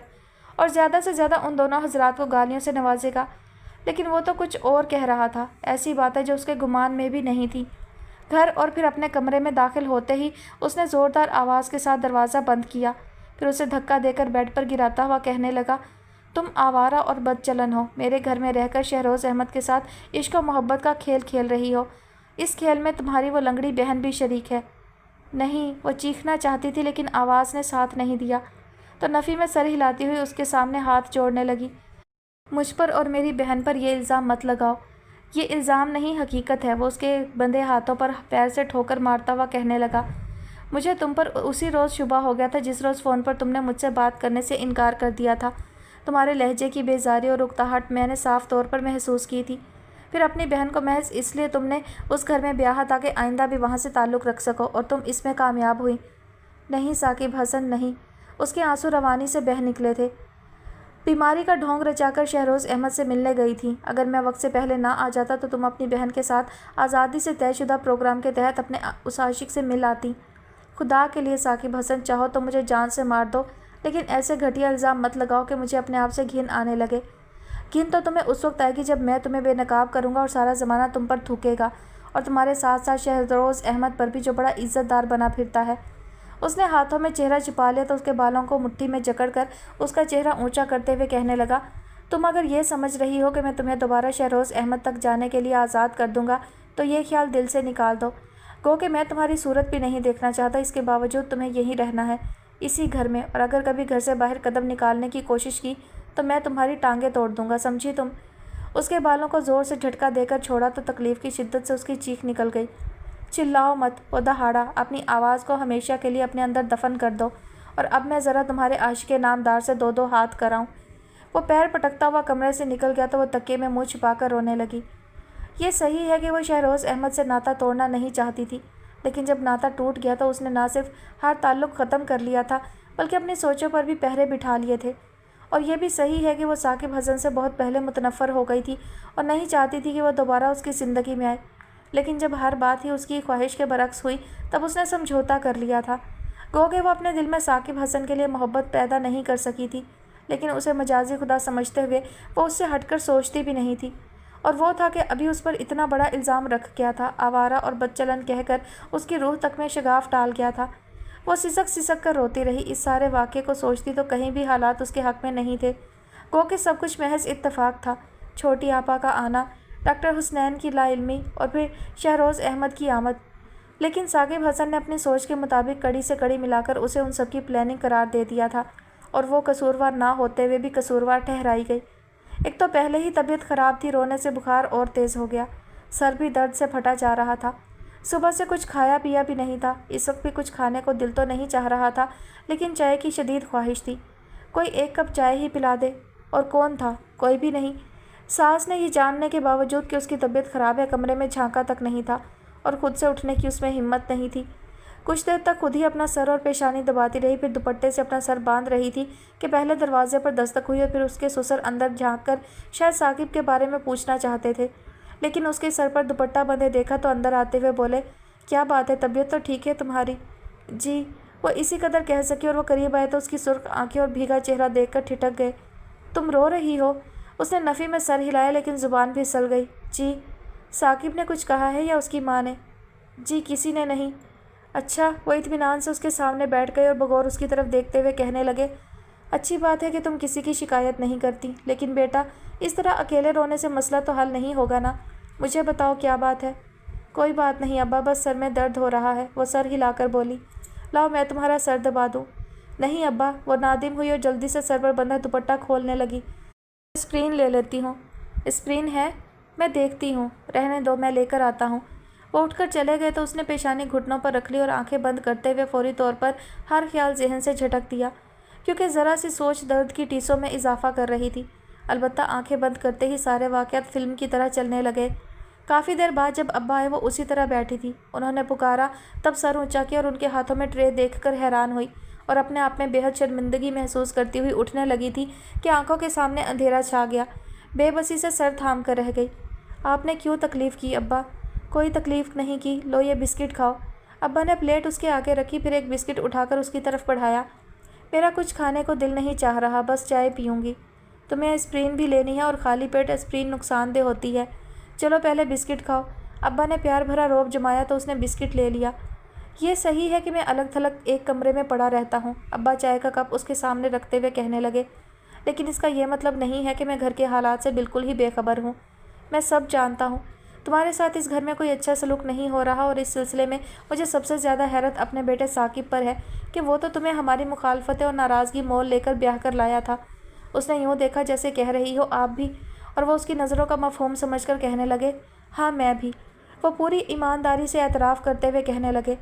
اور زیادہ سے زیادہ ان دونوں حضرات کو گالیوں سے نوازے گا، لیکن وہ تو کچھ اور کہہ رہا تھا، ایسی باتیں جو اس کے گمان میں بھی نہیں تھی۔ گھر اور پھر اپنے کمرے میں داخل ہوتے ہی اس نے زوردار آواز کے ساتھ دروازہ بند کیا، پھر اسے دھکا دے کر بیڈ پر گراتا ہوا کہنے لگا، تم آوارہ اور بد چلن ہو، میرے گھر میں رہ کر شہروز احمد کے ساتھ عشق و محبت کا کھیل کھیل رہی ہو، اس کھیل میں تمہاری وہ لنگڑی بہن بھی شریک ہے۔ نہیں، وہ چیخنا چاہتی تھی لیکن آواز نے ساتھ نہیں دیا، تو نفی میں سر ہلاتی ہوئی اس کے سامنے ہاتھ جوڑنے لگی، مجھ پر اور میری بہن پر یہ الزام مت لگاؤ، یہ الزام نہیں حقیقت ہے۔ وہ اس کے بندھے ہاتھوں پر پیر سے ٹھوکر مارتا ہوا کہنے لگا، مجھے تم پر اسی روز شبہ ہو گیا تھا جس روز فون پر تم نے مجھ سے بات کرنے سے انکار کر دیا تھا، تمہارے لہجے کی بیزاری اور اکتاہٹ میں نے صاف طور پر محسوس کی تھی۔ پھر اپنی بہن کو محض اس لیے تم نے اس گھر میں بیاہا تاکہ آئندہ بھی وہاں سے تعلق رکھ سکو، اور تم اس میں کامیاب ہوئی۔ نہیں ثاقب حسن، نہیں۔ اس کے آنسو روانی سے بہہ نکلے تھے۔ بیماری کا ڈھونگ رچا کر شہروز احمد سے ملنے گئی تھی، اگر میں وقت سے پہلے نہ آ جاتا تو تم اپنی بہن کے ساتھ آزادی سے طے شدہ پروگرام کے تحت اپنے اس عاشق سے مل آتی۔ خدا کے لیے ثاقب حسن، چاہو تو مجھے جان سے مار دو، لیکن ایسے گھٹیا الزام مت لگاؤ کہ مجھے اپنے آپ سے گھن آنے لگے۔ گھن تو تمہیں اس وقت آئے گی جب میں تمہیں بے نقاب کروں گا اور سارا زمانہ تم پر تھوکے گا، اور تمہارے ساتھ ساتھ شہروز احمد پر بھی جو بڑا عزت دار بنا پھرتا ہے۔ اس نے ہاتھوں میں چہرہ چھپا لیا تو اس کے بالوں کو مٹھی میں جکڑ کر اس کا چہرہ اونچا کرتے ہوئے کہنے لگا، تم اگر یہ سمجھ رہی ہو کہ میں تمہیں دوبارہ شہروز احمد تک جانے کے لیے آزاد کر دوں گا تو یہ خیال دل سے نکال دو۔ گو کہ میں تمہاری صورت بھی نہیں دیکھنا چاہتا، اس کے باوجود تمہیں یہیں رہنا ہے، اسی گھر میں، اور اگر کبھی گھر سے باہر قدم نکالنے کی کوشش کی تو میں تمہاری ٹانگیں توڑ دوں گا، سمجھی تم؟ اس کے بالوں کو زور سے جھٹکا دے کر چھوڑا تو تکلیف کی شدت سے اس کی چیخ نکل گئی۔ چلاؤ مت، وہ دہاڑا، اپنی آواز کو ہمیشہ کے لیے اپنے اندر دفن کر دو، اور اب میں ذرا تمہارے عاشق نامدار سے دو دو ہاتھ کراؤں۔ وہ پیر پٹکتا ہوا کمرے سے نکل گیا تو وہ تکیے میں منہ چھپا کر رونے لگی۔ یہ صحیح ہے کہ وہ شہروز احمد سے ناطہ توڑنا نہیں چاہتی تھی، لیکن جب ناطہ ٹوٹ گیا تو اس نے نہ صرف ہر تعلق ختم کر لیا تھا بلکہ اپنی سوچوں پر بھی پہرے بٹھا لیے تھے۔ اور یہ بھی صحیح ہے کہ وہ ثاقب حسن سے بہت پہلے متنفر ہو گئی تھی اور نہیں چاہتی تھی کہ وہ دوبارہ اس کی زندگی میں آئے، لیکن جب ہر بات ہی اس کی خواہش کے برعکس ہوئی تب اس نے سمجھوتا کر لیا تھا۔ گو کہ وہ اپنے دل میں ثاقب حسن کے لیے محبت پیدا نہیں کر سکی تھی، لیکن اسے مجازی خدا سمجھتے ہوئے وہ اس سے ہٹ کر سوچتی بھی نہیں تھی، اور وہ تھا کہ ابھی اس پر اتنا بڑا الزام رکھ گیا تھا، آوارہ اور بدچلن کہہ کر اس کی روح تک میں شگاف ڈال گیا تھا۔ وہ سسک سسک کر روتی رہی، اس سارے واقعے کو سوچتی تو کہیں بھی حالات اس کے حق میں نہیں تھے۔ گو کہ سب کچھ محض اتفاق تھا، چھوٹی آپا کا آنا، ڈاکٹر حسنین کی لا علمی، اور پھر شہروز احمد کی آمد۔ لیکن ثاقب حسن نے اپنی سوچ کے مطابق کڑی سے کڑی ملا کر اسے ان سب کی پلاننگ قرار دے دیا تھا، اور وہ قصوروار نہ ہوتے ہوئے بھی قصوروار ٹھہرائی گئی۔ ایک تو پہلے ہی طبیعت خراب تھی، رونے سے بخار اور تیز ہو گیا، سر بھی درد سے پھٹا جا رہا تھا، صبح سے کچھ کھایا پیا بھی نہیں تھا، اس وقت بھی کچھ کھانے کو دل تو نہیں چاہ رہا تھا، لیکن چائے کی شدید خواہش تھی، کوئی ایک کپ چائے ہی پلا دے۔ اور کون تھا؟ کوئی بھی نہیں۔ ساس نے یہ جاننے کے باوجود کہ اس کی طبیعت خراب ہے کمرے میں جھانکا تک نہیں تھا، اور خود سے اٹھنے کی اس میں ہمت نہیں تھی۔ کچھ دیر تک خود ہی اپنا سر اور پیشانی دباتی رہی، پھر دوپٹے سے اپنا سر باندھ رہی تھی کہ پہلے دروازے پر دستک ہوئی اور پھر اس کے سسر اندر جھانک کر شاید ثاقب کے بارے میں پوچھنا چاہتے تھے، لیکن اس کے سر پر دوپٹہ بندھے دیکھا تو اندر آتے ہوئے بولے، کیا بات ہے، طبیعت تو ٹھیک ہے تمہاری؟ جی، وہ اسی قدر کہہ سکی، اور وہ قریب آئے تو اس کی سرخ آنکھیں اور بھیگا چہرہ دیکھ کر ٹھٹک گئے۔ تم رو رہی ہو؟ اس نے نفی میں سر ہلایا، لیکن زبان بھی سل گئی۔ جی۔ ثاقب نے کچھ کہا ہے یا اس کی ماں نے؟ جی، کسی نے نہیں۔ اچھا۔ وہ اطمینان سے اس کے سامنے بیٹھ گئے اور بغور اس کی طرف دیکھتے ہوئے کہنے لگے، اچھی بات ہے کہ تم کسی کی شکایت نہیں کرتی، لیکن بیٹا اس طرح اکیلے رونے سے مسئلہ تو حل نہیں ہوگا نا، مجھے بتاؤ کیا بات ہے؟ کوئی بات نہیں ابا، بس سر میں درد ہو رہا ہے، وہ سر ہلا کر بولی۔ لاؤ میں تمہارا سر دبا دوں۔ نہیں ابا، وہ نادم ہوئی اور جلدی سے سر پر بندھا دوپٹہ کھولنے لگی۔ اسپرین لے لیتی ہوں۔ اسپرین ہے؟ میں دیکھتی ہوں، رہنے دو، میں لے کر آتا ہوں۔ وہ اٹھ کر چلے گئے تو اس نے پیشانی گھٹنوں پر رکھ لی اور آنکھیں بند کرتے ہوئے فوری طور پر ہر خیال ذہن سے جھٹک دیا، کیونکہ ذرا سی سوچ درد کی ٹیسوں میں اضافہ کر رہی تھی۔ البتہ آنکھیں بند کرتے ہی سارے واقعات فلم کی طرح چلنے لگے۔ کافی دیر بعد جب ابا آئے وہ اسی طرح بیٹھی تھی، انہوں نے پکارا، تب سر اونچا کیا اور ان کے ہاتھوں میں ٹرے دیکھ کر حیران ہوئی، اور اپنے آپ میں بے حد شرمندگی محسوس کرتی ہوئی اٹھنے لگی تھی کہ آنکھوں کے سامنے اندھیرا چھا گیا، بے بسی سے سر تھام کر رہ گئی۔ آپ نے کیوں تکلیف کی ابا؟ کوئی تکلیف نہیں کی، لو یہ بسکٹ کھاؤ۔ ابا نے پلیٹ اس کے آگے رکھی، پھر ایک بسکٹ اٹھا کر اس کی طرف بڑھایا۔ میرا کچھ کھانے کو دل نہیں چاہ رہا، بس چائے پیوں گی۔ تمہیں اسپرین بھی لینی ہے اور خالی پیٹ اسپرین نقصان دہ ہوتی ہے، چلو پہلے بسکٹ کھاؤ۔ ابا نے پیار بھرا روب جمایا تو اس نے بسکٹ لے لیا۔ یہ صحیح ہے کہ میں الگ تھلگ ایک کمرے میں پڑا رہتا ہوں، ابا چائے کا کپ اس کے سامنے رکھتے ہوئے کہنے لگے، لیکن اس کا یہ مطلب نہیں ہے کہ میں گھر کے حالات سے بالکل ہی بے خبر ہوں۔ میں سب جانتا ہوں، تمہارے ساتھ اس گھر میں کوئی اچھا سلوک نہیں ہو رہا، اور اس سلسلے میں مجھے سب سے زیادہ حیرت اپنے بیٹے ثاقب پر ہے کہ وہ تو تمہیں ہماری مخالفتیں اور ناراضگی مول لے کر بیاہ کر لایا تھا۔ اس نے یوں دیکھا جیسے کہہ رہی ہو آپ بھی، اور وہ اس کی نظروں کا مفہوم سمجھ کر کہنے لگے، ہاں میں بھی۔ وہ پوری ایمانداری سے اعتراف کرتے ہوئے کہنے لگے،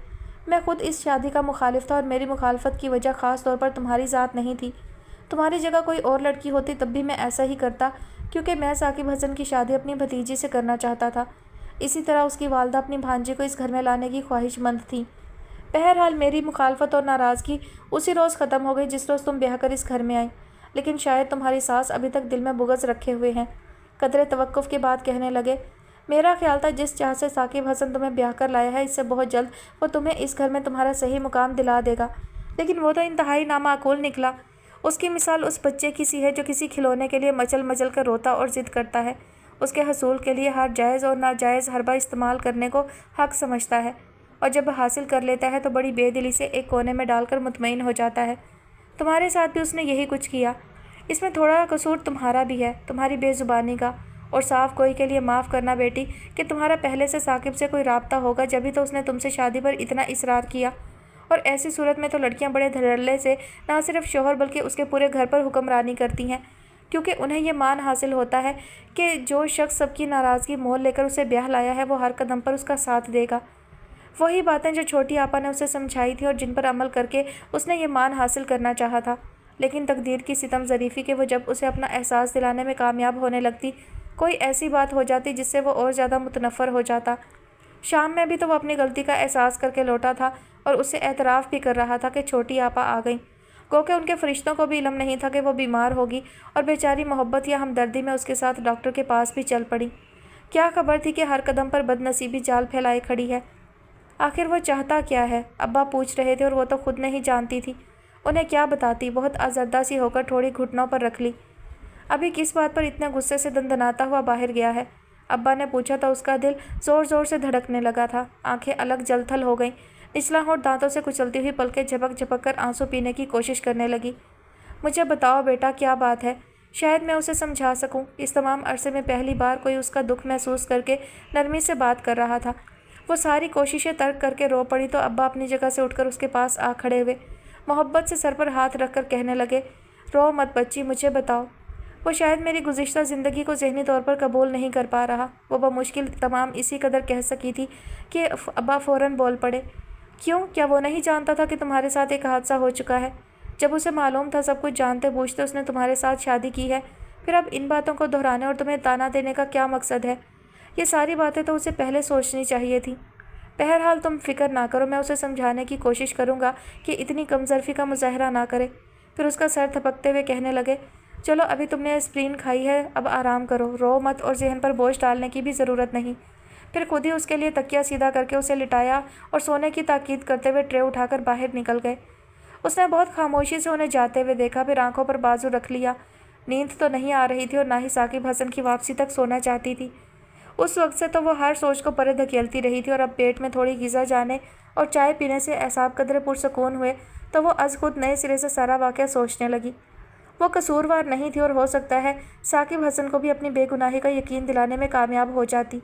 میں خود اس شادی کا مخالف تھا، اور میری مخالفت کی وجہ خاص طور پر تمہاری ذات نہیں تھی۔ تمہاری جگہ کوئی اور لڑکی ہوتی تب بھی میں ایسا ہی کرتا، کیونکہ میں ثاقب حسن کی شادی اپنی بھتیجی سے کرنا چاہتا تھا۔ اسی طرح اس کی والدہ اپنی بھانجی کو اس گھر میں لانے کی خواہش مند تھیں۔ بہرحال میری مخالفت اور ناراضگی اسی روز ختم ہو گئی جس روز تم بیاہ کر اس گھر میں آئی، لیکن شاید تمہاری ساس ابھی تک دل میں بغض رکھے ہوئے ہیں۔ قدرے توقف کے بعد کہنے لگے، میرا خیال تھا جس چاہ سے ثاقب حسن تمہیں بیاہ کر لایا ہے، اس سے بہت جلد وہ تمہیں اس گھر میں تمہارا صحیح مقام دلا دے گا، لیکن وہ تو انتہائی نامعقول نکلا۔ اس کی مثال اس بچے کی سی ہے جو کسی کھلونے کے لیے مچل مچل کر روتا اور ضد کرتا ہے، اس کے حصول کے لیے ہر جائز اور ناجائز حربہ استعمال کرنے کو حق سمجھتا ہے، اور جب حاصل کر لیتا ہے تو بڑی بے دلی سے ایک کونے میں ڈال کر مطمئن ہو جاتا ہے۔ تمہارے ساتھ بھی اس نے یہی کچھ کیا۔ اس میں تھوڑا قصور تمہارا بھی ہے، تمہاری بے زبانی کا، اور صاف گوئی کے لیے معاف کرنا بیٹی کہ تمہارا پہلے سے ثاقب سے کوئی رابطہ ہوگا، جبھی تو اس نے تم سے شادی پر اتنا اصرار کیا، اور ایسی صورت میں تو لڑکیاں بڑے دھڑلے سے نہ صرف شوہر بلکہ اس کے پورے گھر پر حکمرانی کرتی ہیں، کیونکہ انہیں یہ مان حاصل ہوتا ہے کہ جو شخص سب کی ناراضگی مول لے کر اسے بیاہ لایا ہے وہ ہر قدم پر اس کا ساتھ دے گا۔ وہی باتیں جو چھوٹی آپا نے اسے سمجھائی تھی اور جن پر عمل کر کے اس نے یہ مان حاصل کرنا چاہا تھا، لیکن تقدیر کی ستم ظریفی کہ وہ جب اسے اپنا احساس دلانے میں کامیاب ہونے لگتی کوئی ایسی بات ہو جاتی جس سے وہ اور زیادہ متنفر ہو جاتا۔ شام میں بھی تو وہ اپنی غلطی کا احساس کر کے لوٹا تھا اور اس سے اعتراف بھی کر رہا تھا کہ چھوٹی آپا آ گئیں، گو کہ ان کے فرشتوں کو بھی علم نہیں تھا کہ وہ بیمار ہوگی، اور بیچاری محبت یا ہمدردی میں اس کے ساتھ ڈاکٹر کے پاس بھی چل پڑی۔ کیا خبر تھی کہ ہر قدم پر بد نصیبی جال پھیلائے کھڑی ہے۔ آخر وہ چاہتا کیا ہے؟ ابا پوچھ رہے تھے اور وہ تو خود نہیں جانتی تھی، انہیں کیا بتاتی۔ بہت آزردہ سی ہو کر تھوڑی گھٹنوں پر رکھ لی۔ ابھی کس بات پر اتنے غصے سے دندناتا ہوا باہر گیا ہے؟ ابا نے پوچھا تو اس کا دل زور زور سے دھڑکنے لگا تھا، آنکھیں الگ جل تھل ہو گئیں، نچلا ہونٹ دانتوں سے کچلتی ہوئی پلکیں جھپک جھپک کر آنسو پینے کی کوشش کرنے لگی۔ مجھے بتاؤ بیٹا کیا بات ہے، شاید میں اسے سمجھا سکوں۔ اس تمام عرصے میں پہلی بار کوئی اس کا دکھ محسوس کر کے نرمی سے بات کر رہا تھا۔ وہ ساری کوششیں ترک کر کے رو پڑی تو ابا اپنی جگہ سے اٹھ کر اس کے پاس آ کھڑے ہوئے، محبت سے سر پر ہاتھ رکھ کر کہنے لگے، رو مت بچی، مجھے بتاؤ۔ وہ شاید میری گزشتہ زندگی کو ذہنی طور پر قبول نہیں کر پا رہا، وہ بمشکل تمام اسی قدر کہہ سکی تھی کہ ابا فوراً بول پڑے، کیوں؟ کیا وہ نہیں جانتا تھا کہ تمہارے ساتھ ایک حادثہ ہو چکا ہے؟ جب اسے معلوم تھا سب کچھ جانتے بوجھتے اس نے تمہارے ساتھ شادی کی ہے، پھر اب ان باتوں کو دہرانے اور تمہیں تانا دینے کا کیا مقصد ہے؟ یہ ساری باتیں تو اسے پہلے سوچنی چاہیے تھی۔ بہرحال تم فکر نہ کرو، میں اسے سمجھانے کی کوشش کروں گا کہ اتنی کمظرفی کا مظاہرہ نہ کرے۔ پھر اس کا سر تھپکتے ہوئے کہنے لگے، چلو ابھی تم نے اسپرین کھائی ہے، اب آرام کرو، رو مت اور ذہن پر بوجھ ڈالنے کی بھی ضرورت نہیں۔ پھر خود ہی اس کے لیے تکیہ سیدھا کر کے اسے لٹایا اور سونے کی تاکید کرتے ہوئے ٹرے اٹھا کر باہر نکل گئے۔ اس نے بہت خاموشی سے انہیں جاتے ہوئے دیکھا، پھر آنکھوں پر بازو رکھ لیا۔ نیند تو نہیں آ رہی تھی اور نہ ہی ثاقب حسن کی واپسی تک سونا چاہتی تھی۔ اس وقت سے تو وہ ہر سوچ کو پرے دھکیلتی رہی تھی، اور اب پیٹ میں تھوڑی غذا جانے اور چائے پینے سے اعصاب قدرے پرسکون ہوئے تو وہ از خود نئے سرے سے سارا واقعہ سوچنے لگی۔ وہ قصوروار نہیں تھی اور ہو سکتا ہے ثاقب حسن کو بھی اپنی بے گناہی کا یقین دلانے میں کامیاب ہو جاتی،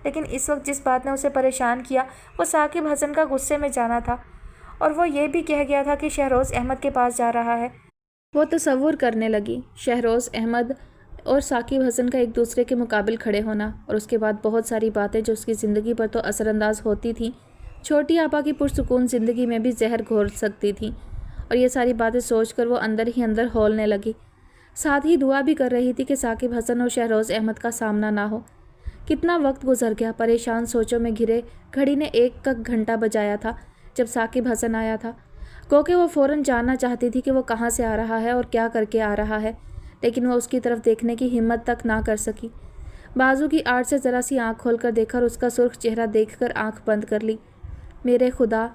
لیکن اس وقت جس بات نے اسے پریشان کیا وہ ثاقب حسن کا غصے میں جانا تھا، اور وہ یہ بھی کہہ گیا تھا کہ شہروز احمد کے پاس جا رہا ہے۔ وہ تصور کرنے لگی شہروز احمد اور ثاقب حسن کا ایک دوسرے کے مقابل کھڑے ہونا، اور اس کے بعد بہت ساری باتیں جو اس کی زندگی پر تو اثر انداز ہوتی تھیں، چھوٹی آپا کی پرسکون زندگی میں بھی زہر گھول سکتی تھیں، اور یہ ساری باتیں سوچ کر وہ اندر ہی اندر ہولنے لگی۔ ساتھ ہی دعا بھی کر رہی تھی کہ ثاقب حسن اور شہروز احمد کا سامنا نہ ہو۔ کتنا وقت گزر گیا، پریشان سوچوں میں گھرے گھڑی نے 1 کا گھنٹہ بجایا تھا جب ثاقب حسن آیا تھا، گو کہ وہ فوراً جاننا چاہتی تھی کہ وہ کہاں سے آ رہا ہے اور کیا کر کے آ رہا ہے، لیکن وہ اس کی طرف دیکھنے کی ہمت تک نہ کر سکی۔ بازو کی آڑ سے ذرا سی آنکھ کھول کر دیکھا اور اس کا سرخ چہرہ دیکھ کر آنکھ بند کر لی۔ میرے خدا!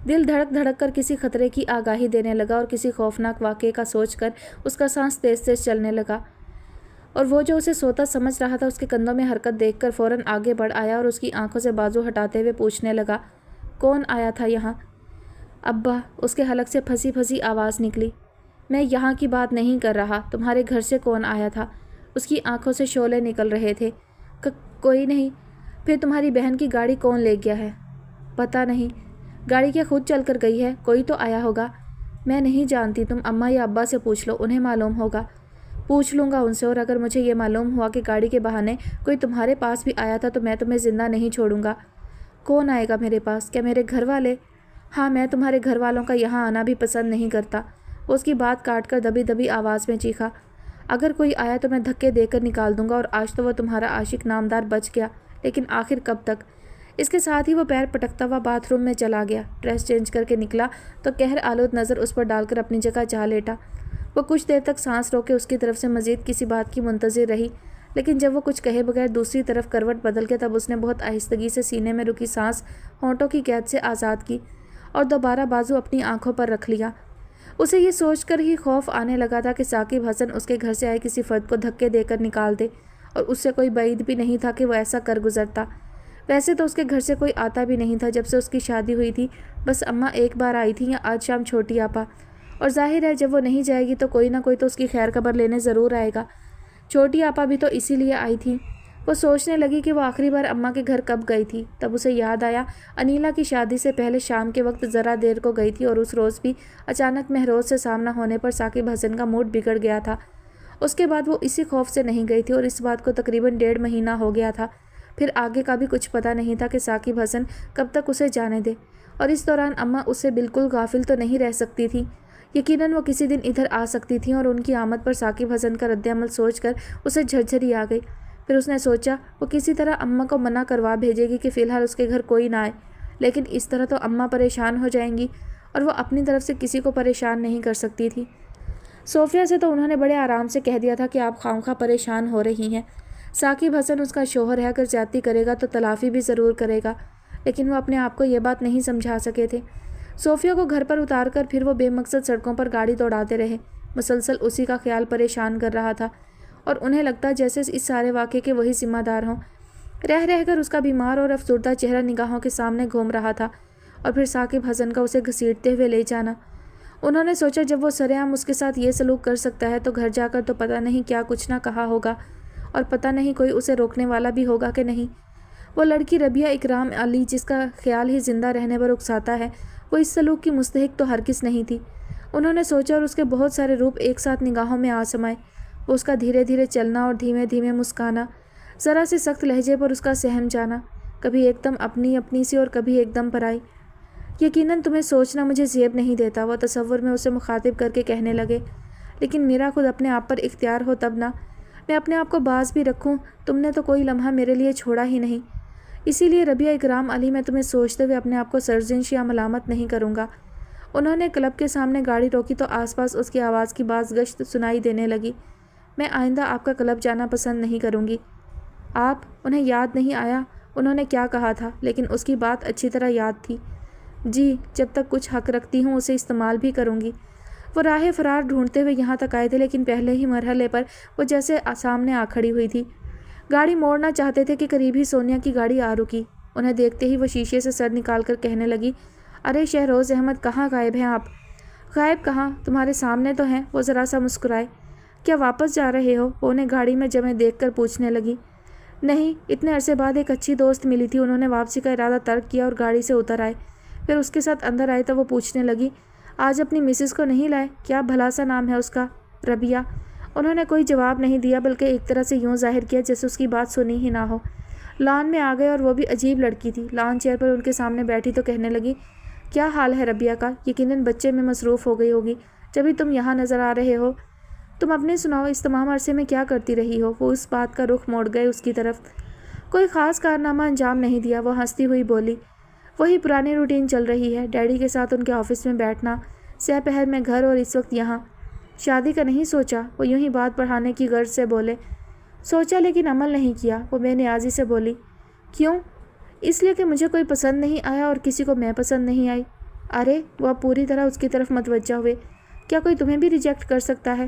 دل دھڑک دھڑک کر کسی خطرے کی آگاہی دینے لگا، اور کسی خوفناک واقعے کا سوچ کر اس کا سانس تیز تیز چلنے لگا، اور وہ جو اسے سوتا سمجھ رہا تھا اس کے کندھوں میں حرکت دیکھ کر فوراً آگے بڑھ آیا اور اس کی آنکھوں سے بازو ہٹاتے ہوئے پوچھنے لگا، کون آیا تھا یہاں؟ ابا! اس کے حلق سے پھنسی پھنسی آواز نکلی۔ میں یہاں کی بات نہیں کر رہا، تمہارے گھر سے کون آیا تھا؟ اس کی آنکھوں سے شعلے نکل رہے تھے۔ کوئی نہیں۔ پھر تمہاری بہن کی گاڑی کون لے گیا ہے؟ پتہ نہیں۔ گاڑی کیا خود چل کر گئی ہے؟ کوئی تو آیا ہوگا۔ میں نہیں جانتی، تم اماں یا ابا سے پوچھ لو، انہیں معلوم ہوگا۔ پوچھ لوں گا ان سے، اور اگر مجھے یہ معلوم ہوا کہ گاڑی کے بہانے کوئی تمہارے پاس بھی آیا تھا تو میں تمہیں زندہ نہیں چھوڑوں گا۔ کون آئے گا میرے پاس؟ کیا میرے گھر والے؟ ہاں، میں تمہارے گھر والوں کا یہاں آنا بھی پسند نہیں کرتا۔ وہ اس کی بات کاٹ کر دبی دبی آواز میں چیخا، اگر کوئی آیا تو میں دھکے دے کر نکال دوں گا، اور آج تو وہ تمہارا عاشق نامدار بچ گیا، لیکن آخر کب تک؟ اس کے ساتھ ہی وہ پیر پٹکتا ہوا باتھ روم میں چلا گیا، ڈریس چینج کر کے نکلا تو قہر آلود نظر اس پر ڈال کر اپنی جگہ جا لیٹا۔ وہ کچھ دیر تک سانس روکے اس کی طرف سے مزید کسی بات کی منتظر رہی، لیکن جب وہ کچھ کہے بغیر دوسری طرف کروٹ بدل کے تب اس نے بہت آہستگی سے سینے میں رکی سانس ہونٹوں کی قید سے آزاد کی اور دوبارہ بازو اپنی آنکھوں پر رکھ لیا۔ اسے یہ سوچ کر ہی خوف آنے لگا تھا کہ ثاقب حسن اس کے گھر سے آئے کسی فرد کو دھکے دے کر نکال دے، اور اس سے کوئی بعید بھی نہیں تھا کہ وہ ایسا کر گزرتا۔ ویسے تو اس کے گھر سے کوئی آتا بھی نہیں تھا جب سے اس کی شادی ہوئی تھی، بس اماں ایک بار آئی تھی یا آج شام چھوٹی آپا، اور ظاہر ہے جب وہ نہیں جائے گی تو کوئی نہ کوئی تو اس کی خیر خبر لینے ضرور آئے گا۔ چھوٹی آپا بھی تو اسی لیے آئی تھی۔ وہ سوچنے لگی کہ وہ آخری بار اماں کے گھر کب گئی تھی، تب اسے یاد آیا انیلا کی شادی سے پہلے شام کے وقت ذرا دیر کو گئی تھی، اور اس روز بھی اچانک مہروز سے سامنا ہونے پر ثاقب حسن کا موڈ بگڑ گیا تھا۔ اس کے بعد وہ اسی خوف سے نہیں گئی تھی، اور اس بات کو تقریباً 1.5 مہینہ ہو گیا تھا۔ پھر آگے کا بھی کچھ پتہ نہیں تھا کہ ثاقب حسن کب تک اسے جانے دے، اور اس دوران اماں اس سے بالکل غافل تو نہیں رہ سکتی تھی۔ یقیناً وہ کسی دن ادھر آ سکتی تھیں، اور ان کی آمد پر ثاقب حسن کا رد عمل سوچ کر اسے جھرجھری آ گئی۔ پھر اس نے سوچا وہ کسی طرح اماں کو منع کروا بھیجے گی کہ فی الحال اس کے گھر کوئی نہ آئے، لیکن اس طرح تو اماں پریشان ہو جائیں گی، اور وہ اپنی طرف سے کسی کو پریشان نہیں کر سکتی تھی۔ صوفیہ سے تو انہوں نے بڑے آرام سے کہہ دیا تھا کہ آپ خواہ پریشان ہو رہی ہیں، ثاقب حسن اس کا شوہر ہے، اگر زیادتی کرے گا تو تلافی بھی ضرور کرے گا، لیکن وہ اپنے آپ کو یہ بات نہیں سمجھا سکے تھے۔ صوفیہ کو گھر پر اتار کر پھر وہ بے مقصد سڑکوں پر گاڑی دوڑاتے رہے، مسلسل اسی کا خیال پریشان کر رہا تھا، اور انہیں لگتا جیسے اس سارے واقعے کے وہی ذمہ دار ہوں۔ رہ رہ کر اس کا بیمار اور افسردہ چہرہ نگاہوں کے سامنے گھوم رہا تھا، اور پھر ثاقب حسن کا اسے گھسیٹتے ہوئے لے جانا۔ انہوں نے سوچا جب وہ سرعام اس کے ساتھ یہ سلوک کر سکتا ہے تو گھر جا کر تو پتہ نہیں کیا کچھ نہ کہا ہوگا، اور پتہ نہیں کوئی اسے روکنے والا بھی ہوگا کہ نہیں۔ وہ لڑکی ربیہ اکرام علی جس کا خیال ہی زندہ رہنے پر اکساتا ہے، وہ اس سلوک کی مستحق تو ہرگز نہیں تھی۔ انہوں نے سوچا، اور اس کے بہت سارے روپ ایک ساتھ نگاہوں میں آ سمائے، وہ اس کا دھیرے دھیرے چلنا اور دھیمے دھیمے مسکانا، ذرا سے سخت لہجے پر اس کا سہم جانا، کبھی ایک دم اپنی سی اور کبھی ایک دم پرائی۔ یقیناً تمہیں سوچنا مجھے زیب نہیں دیتا، وہ تصور میں اسے مخاطب کر کے کہنے لگے، لیکن میرا خود اپنے آپ پر اختیار ہو تب نہ، میں اپنے آپ کو باز بھی رکھوں، تم نے تو کوئی لمحہ میرے لیے چھوڑا ہی نہیں، اسی لیے ربیہ اکرام علی میں تمہیں سوچتے ہوئے اپنے آپ کو سرزنش یا ملامت نہیں کروں گا۔ انہوں نے کلب کے سامنے گاڑی روکی تو آس پاس اس کی آواز کی باز گشت سنائی دینے لگی، میں آئندہ آپ کا کلب جانا پسند نہیں کروں گی۔ آپ، انہیں یاد نہیں آیا انہوں نے کیا کہا تھا، لیکن اس کی بات اچھی طرح یاد تھی۔ جی، جب تک کچھ حق رکھتی ہوں اسے استعمال بھی کروں گی۔ وہ راہ فرار ڈھونڈتے ہوئے یہاں تک آئے تھے، لیکن پہلے ہی مرحلے پر وہ جیسے سامنے آ کھڑی ہوئی تھی۔ گاڑی موڑنا چاہتے تھے کہ قریب ہی سونیا کی گاڑی آ رکی۔ انہیں دیکھتے ہی وہ شیشے سے سر نکال کر کہنے لگی، ارے شہروز احمد، کہاں غائب ہیں آپ؟ غائب کہاں، تمہارے سامنے تو ہیں۔ وہ ذرا سا مسکرائے۔ کیا واپس جا رہے ہو؟ وہ انہیں گاڑی میں جمے دیکھ کر پوچھنے لگی۔ نہیں، اتنے عرصے بعد ایک اچھی دوست ملی تھی، انہوں نے واپسی کا ارادہ ترک کیا اور گاڑی سے اتر آئے۔ پھر اس کے ساتھ اندر آئے تو وہ پوچھنے لگی، آج اپنی مسز کو نہیں لائے؟ کیا بھلا سا نام ہے اس کا؟ ربیہ۔ انہوں نے کوئی جواب نہیں دیا، بلکہ ایک طرح سے یوں ظاہر کیا جیسے اس کی بات سنی ہی نہ ہو۔ لان میں آ گئے، اور وہ بھی عجیب لڑکی تھی، لان چیئر پر ان کے سامنے بیٹھی تو کہنے لگی، کیا حال ہے ربیہ کا؟ یقیناً بچے میں مصروف ہو گئی ہوگی، جبھی تم یہاں نظر آ رہے ہو۔ تم اپنے سناؤ، اس تمام عرصے میں کیا کرتی رہی ہو؟ وہ اس بات کا رخ موڑ گئے اس کی طرف۔ کوئی خاص کارنامہ انجام نہیں دیا، وہ ہنستی ہوئی بولی، وہی پرانی روٹین چل رہی ہے، ڈیڈی کے ساتھ ان کے آفس میں بیٹھنا، سہ پہر میں گھر اور اس وقت یہاں۔ شادی کا نہیں سوچا؟ وہ یوں ہی بات بڑھانے کی غرض سے بولے۔ سوچا لیکن عمل نہیں کیا، وہ بے نیازی سے بولی۔ کیوں؟ اس لیے کہ مجھے کوئی پسند نہیں آیا اور کسی کو میں پسند نہیں آئی۔ ارے، وہ اب پوری طرح اس کی طرف متوجہ ہوئے، کیا کوئی تمہیں بھی ریجیکٹ کر سکتا ہے؟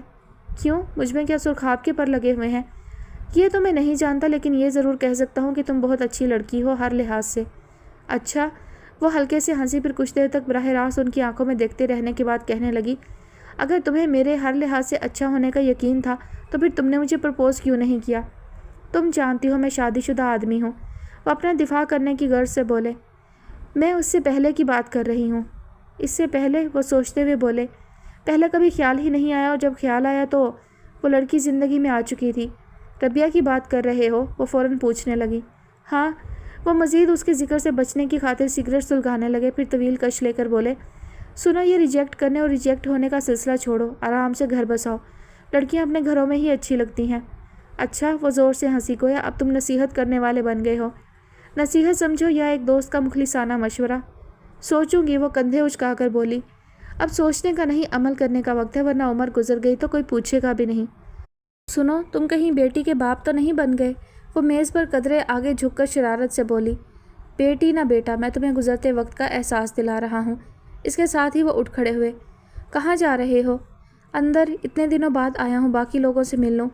کیوں؟ مجھ میں کیا سرخاب کے پر لگے ہوئے ہیں؟ یہ تو میں نہیں جانتا، لیکن یہ ضرور کہہ سکتا ہوں کہ تم بہت اچھی لڑکی ہو ہر لحاظ سے۔ اچھا؟ وہ ہلکے سے ہنسی، پھر کچھ دیر تک براہ راست ان کی آنکھوں میں دیکھتے رہنے کے بعد کہنے لگی، اگر تمہیں میرے ہر لحاظ سے اچھا ہونے کا یقین تھا تو پھر تم نے مجھے پرپوز کیوں نہیں کیا؟ تم جانتی ہو میں شادی شدہ آدمی ہوں۔ وہ اپنا دفاع کرنے کی غرض سے بولے۔ میں اس سے پہلے کی بات کر رہی ہوں۔ اس سے پہلے؟ وہ سوچتے ہوئے بولے، پہلے کبھی خیال ہی نہیں آیا، اور جب خیال آیا تو وہ لڑکی زندگی میں آ چکی تھی۔ ربیہ کی بات کر رہے ہو؟ وہ فوراً پوچھنے لگی۔ ہاں۔ وہ مزید اس کے ذکر سے بچنے کی خاطر سگریٹ سلگانے لگے، پھر طویل کش لے کر بولے، سنو، یہ ریجیکٹ کرنے اور ریجیکٹ ہونے کا سلسلہ چھوڑو، آرام سے گھر بساؤ، لڑکیاں اپنے گھروں میں ہی اچھی لگتی ہیں۔ اچھا؟ وہ زور سے ہنسی، گویا اب تم نصیحت کرنے والے بن گئے ہو۔ نصیحت سمجھو یا ایک دوست کا مخلصانہ مشورہ؟ سوچوں گی، وہ کندھے اچکا کر بولی۔ اب سوچنے کا نہیں، عمل کرنے کا وقت ہے، ورنہ عمر گزر گئی تو کوئی پوچھے گا بھی نہیں۔ سنو، تم کہیں بیٹی کے باپ تو نہیں بن گئے؟ وہ میز پر قدرے آگے جھک کر شرارت سے بولی۔ بیٹی نہ بیٹا، میں تمہیں گزرتے وقت کا احساس دلا رہا ہوں۔ اس کے ساتھ ہی وہ اٹھ کھڑے ہوئے۔ کہاں جا رہے ہو؟ اندر، اتنے دنوں بعد آیا ہوں، باقی لوگوں سے مل لوں۔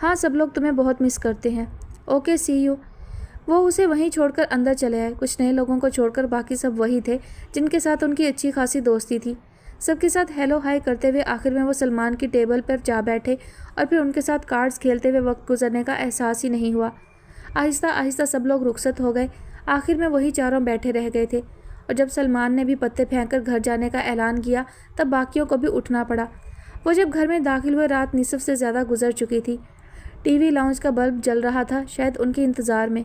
ہاں، سب لوگ تمہیں بہت مس کرتے ہیں۔ Okay, see you. وہ اسے وہیں چھوڑ کر اندر چلے آئے۔ کچھ نئے لوگوں کو چھوڑ کر باقی سب وہی تھے جن کے ساتھ ان کی اچھی خاصی دوستی تھی۔ سب کے ساتھ ہیلو ہائی کرتے ہوئے آخر میں وہ سلمان کی ٹیبل پر جا بیٹھے اور پھر ان کے ساتھ کارڈز کھیلتے ہوئے وقت گزرنے کا احساس ہی نہیں ہوا۔ آہستہ آہستہ سب لوگ رخصت ہو گئے۔ آخر میں وہی چاروں بیٹھے رہ گئے تھے، اور جب سلمان نے بھی پتے پھینک کر گھر جانے کا اعلان کیا تب باقیوں کو بھی اٹھنا پڑا۔ وہ جب گھر میں داخل ہوئے رات نصف سے زیادہ گزر چکی تھی۔ ٹی وی لاؤنج کا بلب جل رہا تھا، شاید ان کے انتظار میں۔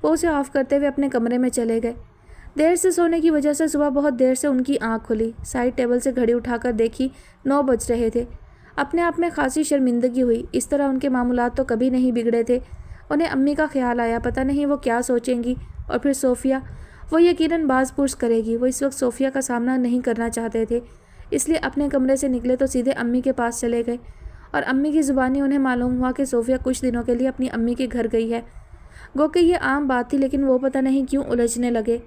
وہ اسے آف کرتے ہوئے اپنے کمرے میں چلے گئے۔ دیر سے سونے کی وجہ سے صبح بہت دیر سے ان کی آنکھ کھلی۔ سائڈ ٹیبل سے گھڑی اٹھا کر دیکھی، 9 بج رہے تھے۔ اپنے آپ میں خاصی شرمندگی ہوئی، اس طرح ان کے معمولات تو کبھی نہیں بگڑے تھے۔ انہیں امی کا خیال آیا، پتہ نہیں وہ کیا سوچیں گی۔ اور پھر صوفیہ، وہ یقیناً باز پرس کرے گی۔ وہ اس وقت صوفیہ کا سامنا نہیں کرنا چاہتے تھے، اس لیے اپنے کمرے سے نکلے تو سیدھے امی کے پاس چلے گئے، اور امی کی زبانی انہیں معلوم ہوا کہ صوفیہ کچھ دنوں کے لیے اپنی امی کے گھر گئی ہے۔ گو کہ یہ عام بات تھی، لیکن وہ پتہ نہیں کیوں الجھنے لگے۔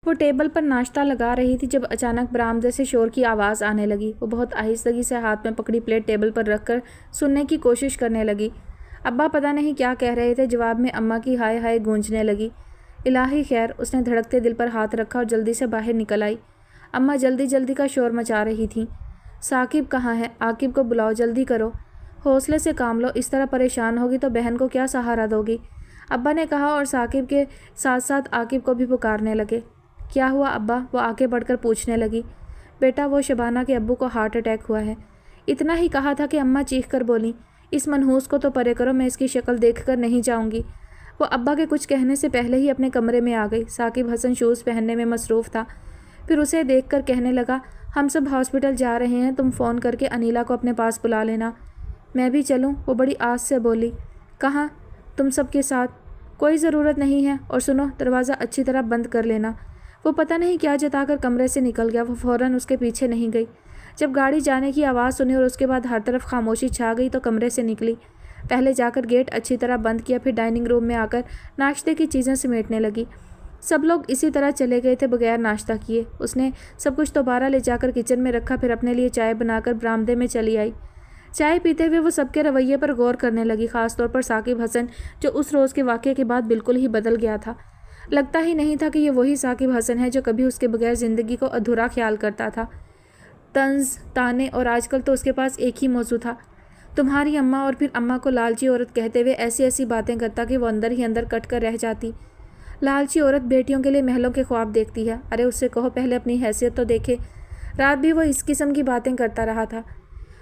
وہ ٹیبل پر ناشتہ لگا رہی تھی جب اچانک برآمدے سے شور کی آواز آنے لگی۔ وہ بہت آہستگی سے ہاتھ میں پکڑی پلیٹ ٹیبل پر رکھ کر سننے کی کوشش کرنے لگی۔ ابا پتہ نہیں کیا کہہ رہے تھے، جواب میں اماں کی ہائے ہائے گونجنے لگی۔ الہی خیر، اس نے دھڑکتے دل پر ہاتھ رکھا اور جلدی سے باہر نکل آئی۔ اماں جلدی جلدی کا شور مچا رہی تھیں۔ ثاقب کہاں ہے؟ عاقب کو بلاؤ، جلدی کرو، حوصلے سے کام لو، اس طرح پریشان ہوگی تو بہن کو کیا سہارا دوگی؟ ابا نے کہا اور ثاقب کے ساتھ ساتھ عاقب کو بھی پکارنے لگے۔ کیا ہوا ابا؟ وہ آگے بڑھ کر پوچھنے لگی۔ بیٹا، وہ شبانہ کے ابو کو ہارٹ اٹیک ہوا ہے۔ اتنا ہی کہا تھا کہ اماں چیخ کر بولیں، اس منحوس کو تو پرے کرو، میں اس کی شکل دیکھ کر نہیں جاؤں گی۔ وہ ابا کے کچھ کہنے سے پہلے ہی اپنے کمرے میں آ گئی۔ ثاقب حسن شوز پہننے میں مصروف تھا، پھر اسے دیکھ کر کہنے لگا، ہم سب ہاسپٹل جا رہے ہیں، تم فون کر کے انیلا کو اپنے پاس بلا لینا۔ میں بھی چلوں؟ وہ بڑی آس سے بولی۔ کہاں؟ تم سب کے ساتھ؟ کوئی ضرورت نہیں ہے، اور سنو، دروازہ اچھی طرح بند کر لینا۔ وہ پتہ نہیں کیا جتا کر کمرے سے نکل گیا۔ وہ فوراً اس کے پیچھے نہیں گئی۔ جب گاڑی جانے کی آواز سنی اور اس کے بعد ہر طرف خاموشی چھا گئی تو کمرے سے نکلی۔ پہلے جا کر گیٹ اچھی طرح بند کیا، پھر ڈائننگ روم میں آ کر ناشتے کی چیزیں سمیٹنے لگی۔ سب لوگ اسی طرح چلے گئے تھے بغیر ناشتہ کیے۔ اس نے سب کچھ دوبارہ لے جا کر کچن میں رکھا، پھر اپنے لیے چائے بنا کر برآمدے میں چلی آئی۔ چائے پیتے ہوئے وہ سب کے رویے پر غور کرنے لگی، خاص طور پر ثاقب حسن، جو اس روز کے واقعے کے بعد بالکل ہی بدل گیا تھا۔ لگتا ہی نہیں تھا کہ یہ وہی ثاقب حسن ہے جو کبھی اس کے بغیر زندگی کو ادھورا خیال کرتا تھا۔ طنز، طعنے، اور آج کل تو اس کے پاس ایک ہی موضوع تھا، تمہاری اماں، اور پھر اماں کو لالچی عورت کہتے ہوئے ایسی ایسی باتیں کرتا کہ وہ اندر ہی اندر کٹ کر رہ جاتی۔ لالچی عورت بیٹیوں کے لیے محلوں کے خواب دیکھتی ہے۔ ارے اس سے کہو پہلے اپنی حیثیت تو دیکھے۔ رات بھی وہ اس قسم کی باتیں کرتا رہا تھا۔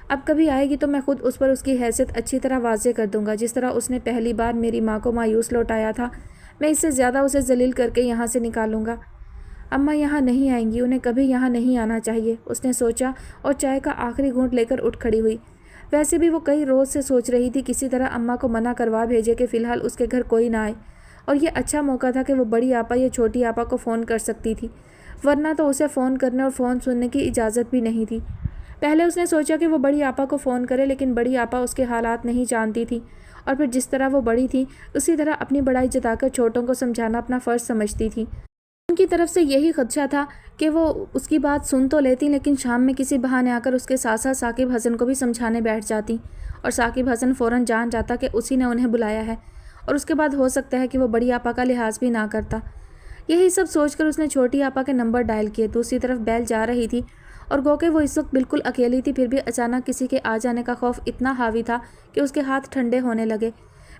اب کبھی آئے گی تو میں خود اس پر اس کی حیثیت اچھی طرح واضح کر دوں گا، جس طرح اس نے پہلی بار میری ماں کو مایوس لوٹایا تھا، میں اس سے زیادہ اسے ذلیل کر کے یہاں سے نکالوں گا۔ اماں یہاں نہیں آئیں گی، انہیں کبھی یہاں نہیں آنا چاہیے، اس نے سوچا، اور چائے کا آخری گھونٹ لے کر اٹھ کھڑی ہوئی۔ ویسے بھی وہ کئی روز سے سوچ رہی تھی کسی طرح اماں کو منع کروا بھیجے کہ فی الحال اس کے گھر کوئی نہ آئے، اور یہ اچھا موقع تھا کہ وہ بڑی آپا یا چھوٹی آپا کو فون کر سکتی تھی، ورنہ تو اسے فون کرنے اور فون سننے کی اجازت بھی نہیں تھی۔ پہلے اس نے سوچا کہ وہ بڑی آپا کو فون کرے، لیکن بڑی آپا اس کے حالات نہیں جانتی تھی، اور پھر جس طرح وہ بڑی تھی اسی طرح اپنی بڑائی جتا کر چھوٹوں کو سمجھانا اپنا فرض سمجھتی تھی۔ ان کی طرف سے یہی خدشہ تھا کہ وہ اس کی بات سن تو لیتی، لیکن شام میں کسی بہانے آ کر اس کے ساتھ ساتھ ثاقب حسن کو بھی سمجھانے بیٹھ جاتی، اور ثاقب حسن فوراً جان جاتا کہ اسی نے انہیں بلایا ہے، اور اس کے بعد ہو سکتا ہے کہ وہ بڑی آپا کا لحاظ بھی نہ کرتا۔ یہی سب سوچ کر اس نے چھوٹی آپا کے نمبر ڈائل کیے۔ دوسری طرف بیل جا رہی تھی، اور گو کہ وہ اس وقت بالکل اکیلی تھی، پھر بھی اچانک کسی کے آ جانے کا خوف اتنا حاوی تھا کہ اس کے ہاتھ ٹھنڈے ہونے لگے،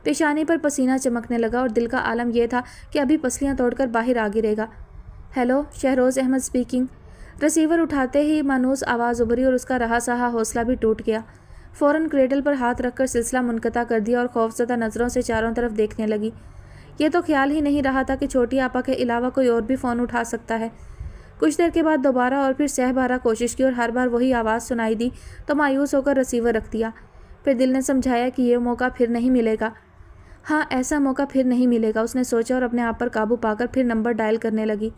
پیشانی پر پسینہ چمکنے لگا، اور دل کا عالم یہ تھا کہ ابھی پسلیاں توڑ کر باہر آ گرے گا۔ Hello, Shahroz Ahmed speaking. Receiver اٹھاتے ہی مانوس آواز ابھری اور اس کا رہا سہا حوصلہ بھی ٹوٹ گیا۔ فوراً کریڈل پر ہاتھ رکھ کر سلسلہ منقطع کر دیا اور خوفزدہ نظروں سے چاروں طرف دیکھنے لگی۔ یہ تو خیال ہی نہیں رہا تھا کہ چھوٹی آپا کے علاوہ کوئی اور بھی فون اٹھا سکتا ہے۔ کچھ دیر کے بعد دوبارہ اور پھر سہ بارہ کوشش کی، اور ہر بار وہی آواز سنائی دی تو مایوس ہو کر ریسیور رکھ دیا۔ پھر دل نے سمجھایا کہ یہ موقع پھر نہیں ملے گا۔ ہاں، ایسا موقع پھر نہیں ملے گا، اس نے سوچا، اور اپنے آپ پر قابو پا کر پھر نمبر ڈائل کرنے لگی۔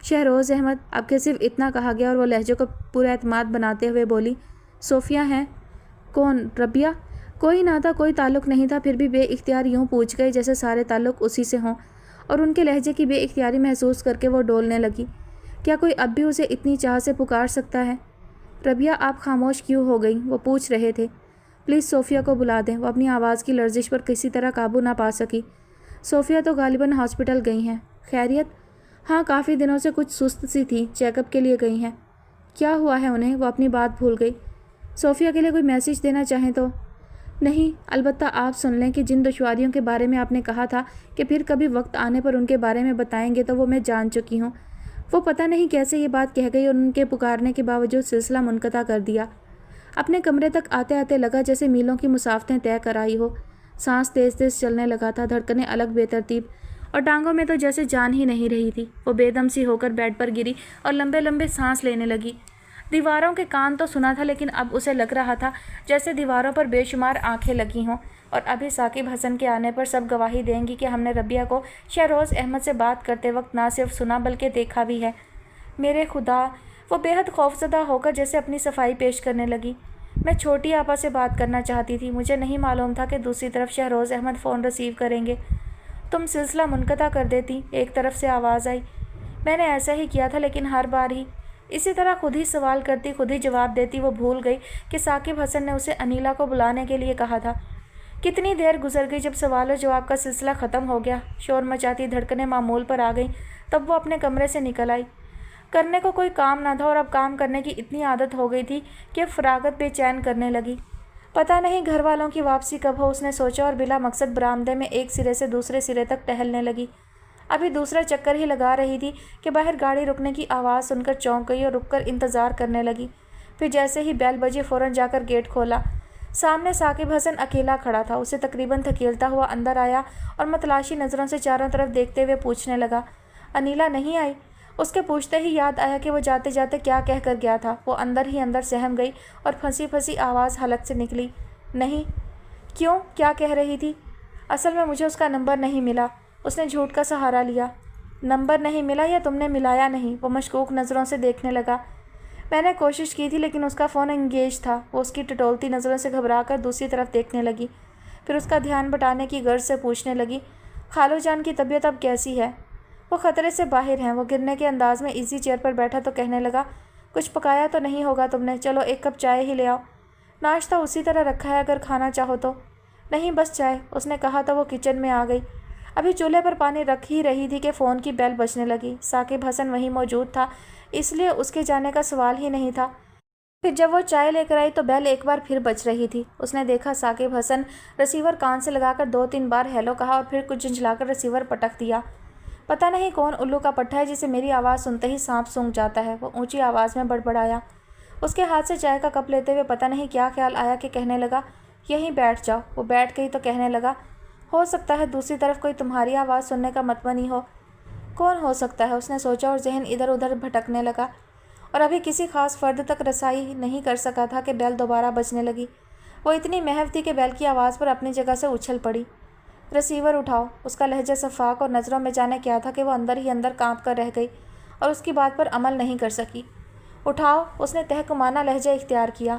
شہروز احمد، اب کہ صرف اتنا کہا گیا، اور وہ لہجے کو پورا اعتماد بناتے ہوئے بولی، صوفیہ ہیں؟ کون؟ ربیہ؟ کوئی نہ تھا، کوئی تعلق نہیں تھا، پھر بھی بے اختیار یوں پوچھ گئی جیسے سارے تعلق اسی سے ہوں، اور ان کے لہجے کی بے اختیاری محسوس کر کے وہ ڈولنے لگی۔ کیا کوئی اب بھی اسے اتنی چاہ سے پکار سکتا ہے؟ ربیہ، آپ خاموش کیوں ہو گئیں؟ وہ پوچھ رہے تھے۔ پلیز صوفیہ کو بلا دیں۔ وہ اپنی آواز کی لرزش پر کسی طرح قابو نہ پا سکی۔ صوفیہ تو غالباً ہاسپٹل گئی ہیں۔ خیریت؟ ہاں، کافی دنوں سے کچھ سست سی تھی، چیک اپ کے لیے گئی ہیں۔ کیا ہوا ہے انہیں؟ وہ اپنی بات بھول گئی۔ صوفیہ کے لیے کوئی میسیج دینا چاہیں تو؟ نہیں، البتہ آپ سن لیں کہ جن دشواریوں کے بارے میں آپ نے کہا تھا کہ پھر کبھی وقت آنے پر ان کے بارے میں بتائیں گے، تو وہ میں جان چکی ہوں۔ وہ پتہ نہیں کیسے یہ بات کہہ گئی اور ان کے پکارنے کے باوجود سلسلہ منقطع کر دیا۔ اپنے کمرے تک آتے آتے لگا جیسے میلوں کی مسافتیں طے کر آئی ہو۔ سانس تیز تیز چلنے لگا تھا، دھڑکنیں الگ بے ترتیب، اور ٹانگوں میں تو جیسے جان ہی نہیں رہی تھی۔ وہ بے دم سی ہو کر بیڈ پر گری اور لمبے لمبے سانس لینے لگی۔ دیواروں کے کان تو سنا تھا، لیکن اب اسے لگ رہا تھا جیسے دیواروں پر بے شمار آنکھیں لگی ہوں، اور ابھی ثاقب حسن کے آنے پر سب گواہی دیں گی کہ ہم نے ربیہ کو شہروز احمد سے بات کرتے وقت نہ صرف سنا بلکہ دیکھا بھی ہے۔ میرے خدا! وہ بے حد خوفزدہ ہو کر جیسے اپنی صفائی پیش کرنے لگی۔ میں چھوٹی آپا سے بات کرنا چاہتی تھی، مجھے نہیں معلوم تھا کہ دوسری طرف شہروز احمد فون ریسیو کریں گے۔ تم سلسلہ منقطع کر دیتی، ایک طرف سے آواز آئی۔ میں نے ایسا ہی کیا تھا، لیکن ہر بار ہی اسی طرح خود ہی سوال کرتی، خود ہی جواب دیتی۔ وہ بھول گئی کہ ثاقب حسن نے اسے انیلا کو بلانے کے لیے کہا تھا۔ کتنی دیر گزر گئی جب سوال و جواب کا سلسلہ ختم ہو گیا، شور مچاتی دھڑکنیں معمول پر آ گئیں، تب وہ اپنے کمرے سے نکل آئی۔ کرنے کو کوئی کام نہ تھا اور اب کام کرنے کی اتنی عادت ہو گئی تھی کہ فراغت بے چین کرنے لگی۔ پتہ نہیں گھر والوں کی واپسی کب ہو، اس نے سوچا، اور بلا مقصد برآمدے میں ایک سرے سے دوسرے سرے تک ٹہلنے لگی۔ ابھی دوسرا چکر ہی لگا رہی تھی کہ باہر گاڑی رکنے کی آواز سن کر چونک گئی اور رک کر انتظار کرنے لگی۔ پھر جیسے ہی بیل بجی فوراً جا کر گیٹ کھولا۔ سامنے ثاقب حسن اکیلا کھڑا تھا۔ اسے تقریباً دھکیلتا ہوا اندر آیا اور متلاشی نظروں سے چاروں طرف دیکھتے ہوئے پوچھنے لگا، انیلا نہیں آئی؟ اس کے پوچھتے ہی یاد آیا کہ وہ جاتے جاتے کیا کہہ کر گیا تھا۔ وہ اندر ہی اندر سہم گئی اور پھنسی پھنسی آواز حلق سے نکلی، نہیں۔ کیوں؟ کیا کہہ رہی تھی؟ اصل میں مجھے اس کا نمبر نہیں ملا۔ اس نے جھوٹ کا سہارا لیا۔ نمبر نہیں ملا یا تم نے ملایا نہیں؟ وہ مشکوک نظروں سے دیکھنے لگا۔ میں نے کوشش کی تھی لیکن اس کا فون انگیج تھا۔ وہ اس کی ٹٹولتی نظروں سے گھبرا کر دوسری طرف دیکھنے لگی، پھر اس کا دھیان بٹانے کی غرض سے پوچھنے لگی، خالو جان کی طبیعت اب کیسی ہے؟ وہ خطرے سے باہر ہیں۔ وہ گرنے کے انداز میں ایزی چیئر پر بیٹھا تو کہنے لگا، کچھ پکایا تو نہیں ہوگا تم نے؟ چلو ایک کپ چائے ہی لے آؤ۔ ناشتہ اسی طرح رکھا ہے اگر کھانا چاہو تو۔ نہیں بس چائے، اس نے کہا تو وہ کچن میں آ گئی۔ ابھی چولہے پر پانی رکھ ہی رہی تھی کہ فون کی بیل بجنے لگی۔ ثاقب حسن وہیں موجود تھا، اس لیے اس کے جانے کا سوال ہی نہیں تھا۔ پھر جب وہ چائے لے کر آئی تو بیل ایک بار پھر بج رہی تھی۔ اس نے دیکھا ثاقب حسن ریسیور کان سے لگا کر 2-3 بار ہیلو کہا اور پھر کچھ جھنجھلا کر ریسیور پٹک دیا۔ پتہ نہیں کون الو کا پٹھا ہے جسے میری آواز سنتے ہی سانپ سونکھ جاتا ہے، وہ اونچی آواز میں بڑبڑایا۔ اس کے ہاتھ سے چائے کا کپ لیتے ہوئے پتہ نہیں کیا خیال آیا کہ کہنے لگا، یہیں بیٹھ جاؤ۔ وہ بیٹھ گئی تو کہنے لگا، ہو سکتا ہے دوسری طرف کوئی تمہاری آواز سننے کا متمنی ہو۔ کون ہو سکتا ہے؟ اس نے سوچا اور ذہن ادھر ادھر بھٹکنے لگا، اور ابھی کسی خاص فرد تک رسائی نہیں کر سکا تھا کہ بیل دوبارہ بجنے لگی۔ وہ اتنی محو تھی کہ بیل کی آواز پر اپنی جگہ سے اچھل پڑی۔ ریسیور اٹھاؤ۔ اس کا لہجہ شفاق اور نظروں میں جانے کیا تھا کہ وہ اندر ہی اندر کانپ کر رہ گئی اور اس کی بات پر عمل نہیں کر سکی۔ اٹھاؤ، اس نے تحکمانہ لہجہ اختیار کیا۔